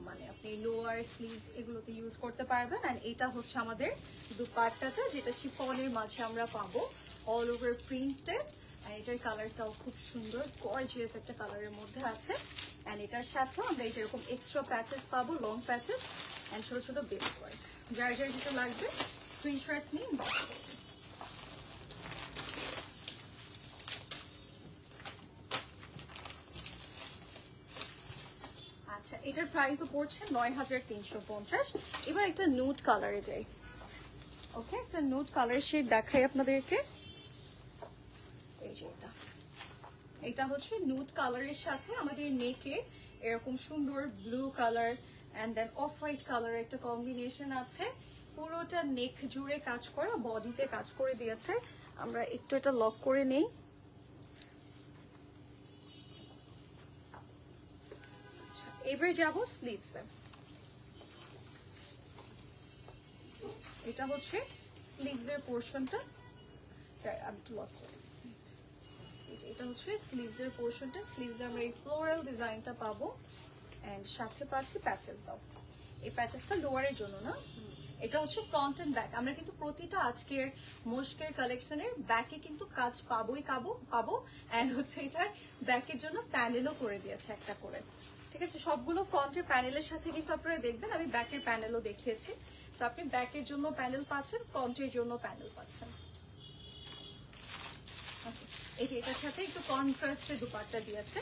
মানে আপনি লোয়ার স্লিভস এগুলোতে ইউজ করতে পারবেন। এন্ড এটা হচ্ছে আমাদের দুপাট্টাটা, যেটা শিফনের মাঝে আমরা পাবো অল ওভার প্রিন্টেড। আর এটার কালারটাও খুব সুন্দর, গর্জিয়াস একটা কালারের মধ্যে আছে। এন্ড এটার সাথেও আমরা এই যেরকম এক্সট্রা প্যাচেস পাবো, লং প্যাচেস এন্ড ছোট ছোট বেস ওয়ার্ক। যার যার যেটা লাগবে স্ক্রিনশটস নিয়ে বক্স করবেন। আচ্ছা, এটার প্রাইসও পড়ছে 9350। এবার একটা নুড কালারে যাই। ওকে, একটা নুড কালার শেড দেখাই আপনাদেরকে। এই যে এটা হচ্ছে নুড কালারের সাথে আমাদের নেকে এরকম সুন্দর blue colour and then off white colour একটা কম্বিনেশন আছে। পুরোটা নেক জুড়ে কাজ করা, বডিতে কাজ করে দিয়েছে। আমরা একটু এটা লক করে নেই। আচ্ছা, এবার যাব স্লিভসে। এটা হচ্ছে স্লিভস এর পোর্শনটা। আমি একটু লক করি। এটা হচ্ছে স্লিভসের পোর্শনটা, স্লিভসে আমরা এই ফ্লোরাল ডিজাইনটা পাবো এন্ড সাথে পাচ্ছি প্যাচেস দাও। এই প্যাচেসটা লোয়ারের জন্য না, এটা হচ্ছে ফ্রন্ট এন্ড ব্যাক। আমরা কিন্তু প্রতিটা আজকের মুশকের কালেকশনের ব্যাকে কিন্তু কাজ পাবো এন্ড হচ্ছে এটার ব্যাকের জন্য প্যানেলও করে দিয়েছে একটা করে, ঠিক আছে। সবগুলো ফ্রন্টের প্যানেলের সাথে কিন্তু আপনারা দেখবেন আমি ব্যাকের প্যানেলও দেখিয়েছি। সো আপনি ব্যাকের জন্য প্যানেল পাচ্ছেন, ফ্রন্টের জন্য প্যানেল পাচ্ছেন। এই যে এটার সাথে একটু কন্ট্রাস্টে দুপাট্টা দিয়েছে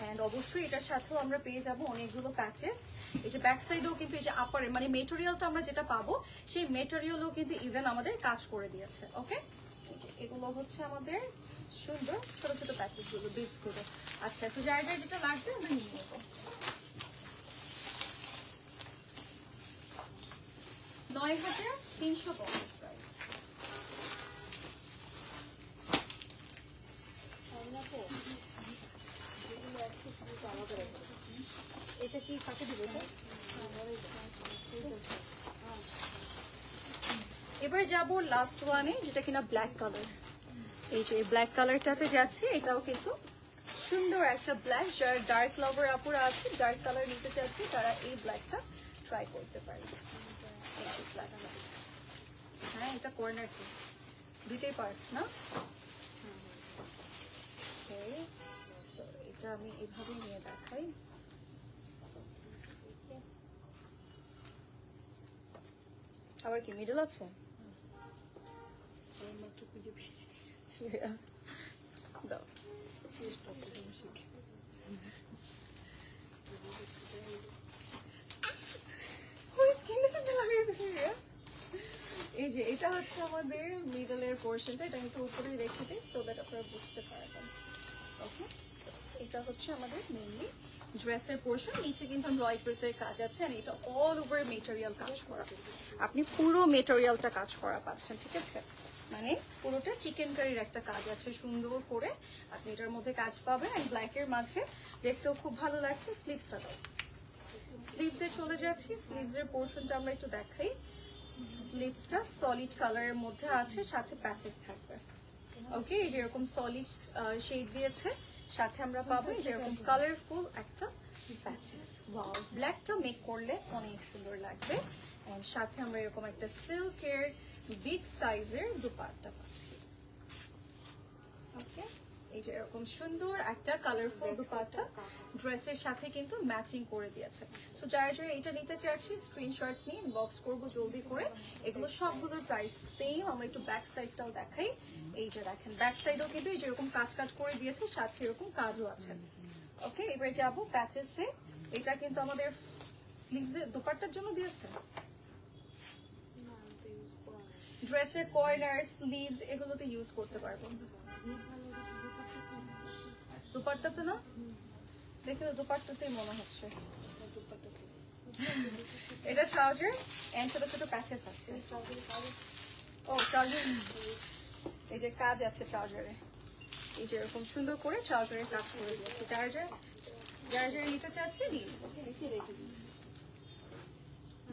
এন্ড অবশ্যই এটার সাথেও আমরা পেয়ে যাব অনেকগুলো প্যাচেস। এই যে ব্যাক সাইডেও কিন্তু এই যে আপারে মানে মেটেরিয়ালটা আমরা যেটা পাবো সেই মেটেরিয়ালও কিন্তু ইভেন আমাদের কাজ করে দিয়েছে। ওকে, এই যে এগুলো হচ্ছে আমাদের সুন্দর ছোট ছোট প্যাচেস গুলো, বিটস গুলো। আচ্ছা, সো যার যার যেটা লাগবে আমরা নিয়ে নেবো। 9350 প্রাইস। এটা কি কাকে দিব? এবার যাব লাস্ট ওয়ানে, যেটা কিনা ব্ল্যাক কালার। এই যে ব্ল্যাক কালারটাতে যাচ্ছে, এটাও কিন্তু সুন্দর একটা ব্ল্যাক। যারা ডার্ক লাভার আপুরা আছে, ডার্ক কালার নিতে চাচ্ছে, তারা এই ব্ল্যাকটা ট্রাই করতে পারে। এই যে ব্ল্যাক, হ্যাঁ এটা কর্নার কি দুইটাই পার্ট না? এটা আমি এভাবে নিয়ে দেখাই। আবার কি মিডল আছে? দাও। এই যে এটা হচ্ছে আমাদের মিডলের পোর্শনটা, এটা একটু উপরে রেখে দিই সো দ্যাট আপনারা বুঝতে পারবেন। ওকে, এটা হচ্ছে আমাদের মেইনলি ড্রেসের পোর্শন। নিচে কিন্তু এমব্রয়ডারির কাজ আছে আর এটা অল ওভার মেটেরিয়াল কাজ করা। আপনি পুরো মেটেরিয়ালটা কাজ করা পাচ্ছেন, ঠিক আছে। মানে পুরোটা চিকেন কারির একটা কাজ আছে সুন্দর করে, আপনি এটার মধ্যে কাজ পাবেন। আর ব্ল্যাকের মাঝে দেখতেও খুব ভালো লাগছে। স্লিভসটা দাও। স্লিভসে চলে যাচ্ছি। স্লিভসের পোর্শনটা আমরা একটু দেখাই। স্লিভসটা সলিড কালারের মধ্যে আছে, সাথে প্যাচেস থাকবে। ওকে, এই যে এরকম সলিড শেড দিয়েছে, সাথে আমরা পাবো যেরকম কালারফুল একটা প্যাচেস। ওয়াও, ব্ল্যাকটা মেক করলে অনেক সুন্দর লাগবে। এন্ড সাথে আমরা এরকম একটা সিল্কের বিগ সাইজের দুপাট্টা পাচ্ছি। ওকে, এই যে এরকম সুন্দর একটা কালারফুল দুপাট্টা ড্রেসের সাথে কিন্তু ম্যাচিং করে দিয়েছে। সো যারা যারা এটা নিতে চাচ্ছি স্ক্রিনশটস নিয়ে ইনবক্স করবো জলদি করে। এগুলো সবগুলোর প্রাইস সেম। আমরা একটু ব্যাক সাইডটাও দেখাই। এই যে দেখেন ব্যাক সাইডও কিন্তু এই যে এরকম কাজ কাজ করে দিয়েছে, সাথে এরকম কাজও আছে। ওকে, এবার যাবো প্যাচেসে। এটা কিন্তু আমাদের স্লিভসের দোপাট্টার জন্য দিয়েছে। ড্রেসের কর্নার স্লিভস এগুলোতে ইউজ করতে পারবো। দুপাট্টাতে না, দেখে দুপাট্টাতেই মনে হচ্ছে। এটা ট্রাউজার এন্ড ছোট ছোট প্যাচেস আছে। ও ট্রাউজার, এই যে কাজ আছে ট্রাউজারে, এই যে এরকম সুন্দর করে ট্রাউজারের কাজ করে দিয়েছে। যারা যারা নিতে চাচ্ছে নিন।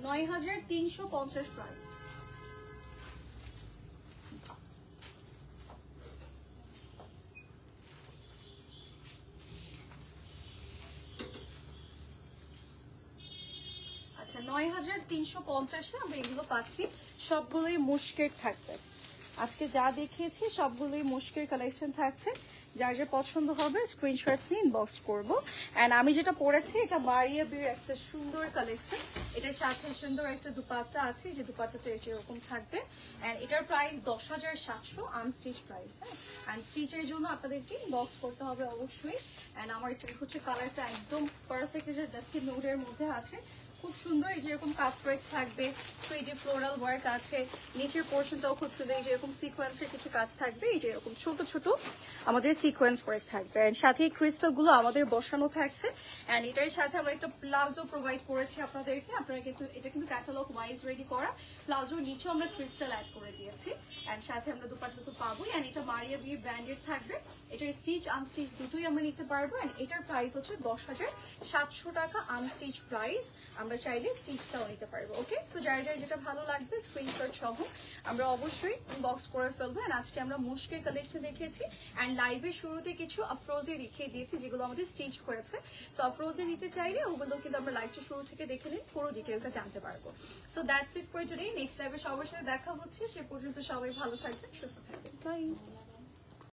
9350 প্রাইস। আচ্ছা, 9350 আমরা এগুলো পাচ্ছি। সবগুলোই মুশকের থাকবে। আজকে যা দেখিয়েছি সবগুলোই মুশকের কালেকশন থাকছে। যার যা পছন্দ হবে স্ক্রিনশটস নিয়ে ইনবক্স করবো। অ্যান্ড আমি যেটা পরেছি এটা মারিয়া বিয়ের একটা সুন্দর কালেকশন। এটার সাথে সুন্দর একটা দুপাট্টা আছে, যে দুপাট্টাটা এরকম থাকবে। অ্যান্ড এটার প্রাইস 10,700 আনস্টিচ প্রাইস। হ্যাঁ, আনস্টিচের জন্য আপনাদেরকে ইনবক্স করতে হবে অবশ্যই। অ্যান্ড আমার এটা হচ্ছে কালারটা একদম পারফেক্ট, যে ডাস্কি নুডের মধ্যে আছে, খুব সুন্দর। এই যেরকম কাট ওয়ার্কস থাকবে, 3D ফ্লোরাল ওয়ার্ক আছে, নিচের পোর্শনটাও খুব সুন্দর। এই যেরকম সিকোয়েন্সের কিছু কাজ থাকবে, এই যে এরকম ছোট ছোট আমাদের সিকোয়েন্স ওয়ার্ক থাকবে। এন্ড সাথে এই ক্রিস্টাল গুলো আমাদের বসানো থাকছে। এন্ড এটার সাথে আমরা একটা প্লাজো প্রোভাইড করেছি আপনাদেরকে। আপনারা কিন্তু এটা কিন্তু ক্যাটালগ ওয়াইজ রেডি করা। প্লাজোর নিচেও আমরা ক্রিস্টাল অ্যাড করে দিয়েছি। এন্ড সাথে আমরা দুপাট্টা তো পাবোই। এন্ড এটা মারিয়া বি ব্র্যান্ডেড থাকবে। এটার স্টিচ আনস্টিচ দুটোই আমরা নিতে পারবো। এন্ড এটার প্রাইস হচ্ছে 10,700 টাকা আনস্টিচ প্রাইস। আমরা চাইলে স্টিচটাও নিতে পারবো। ওকে, সো যার যার যেটা ভালো লাগবে স্ক্রিনশট সহ আমরা অবশ্যই বক্স করে ফেলবো। এন্ড আজকে আমরা মুশকিল কালেকশন দেখিয়েছি অ্যান্ড লাইভের শুরুতে কিছু আফরোজে দেখিয়ে দিয়েছি যেগুলো আমাদের স্টিচ হয়েছে। সো আফরোজে নিতে চাইলে ওগুলো কিন্তু আমরা লাইভটা শুরু থেকে দেখে নিন, পুরো ডিটেলটা জানতে পারবো। So that's it for today. Next লাইভে সবার সাথে দেখা হচ্ছে, সে পর্যন্ত সবাই ভালো থাকবেন, সুস্থ থাকবেন, বাই।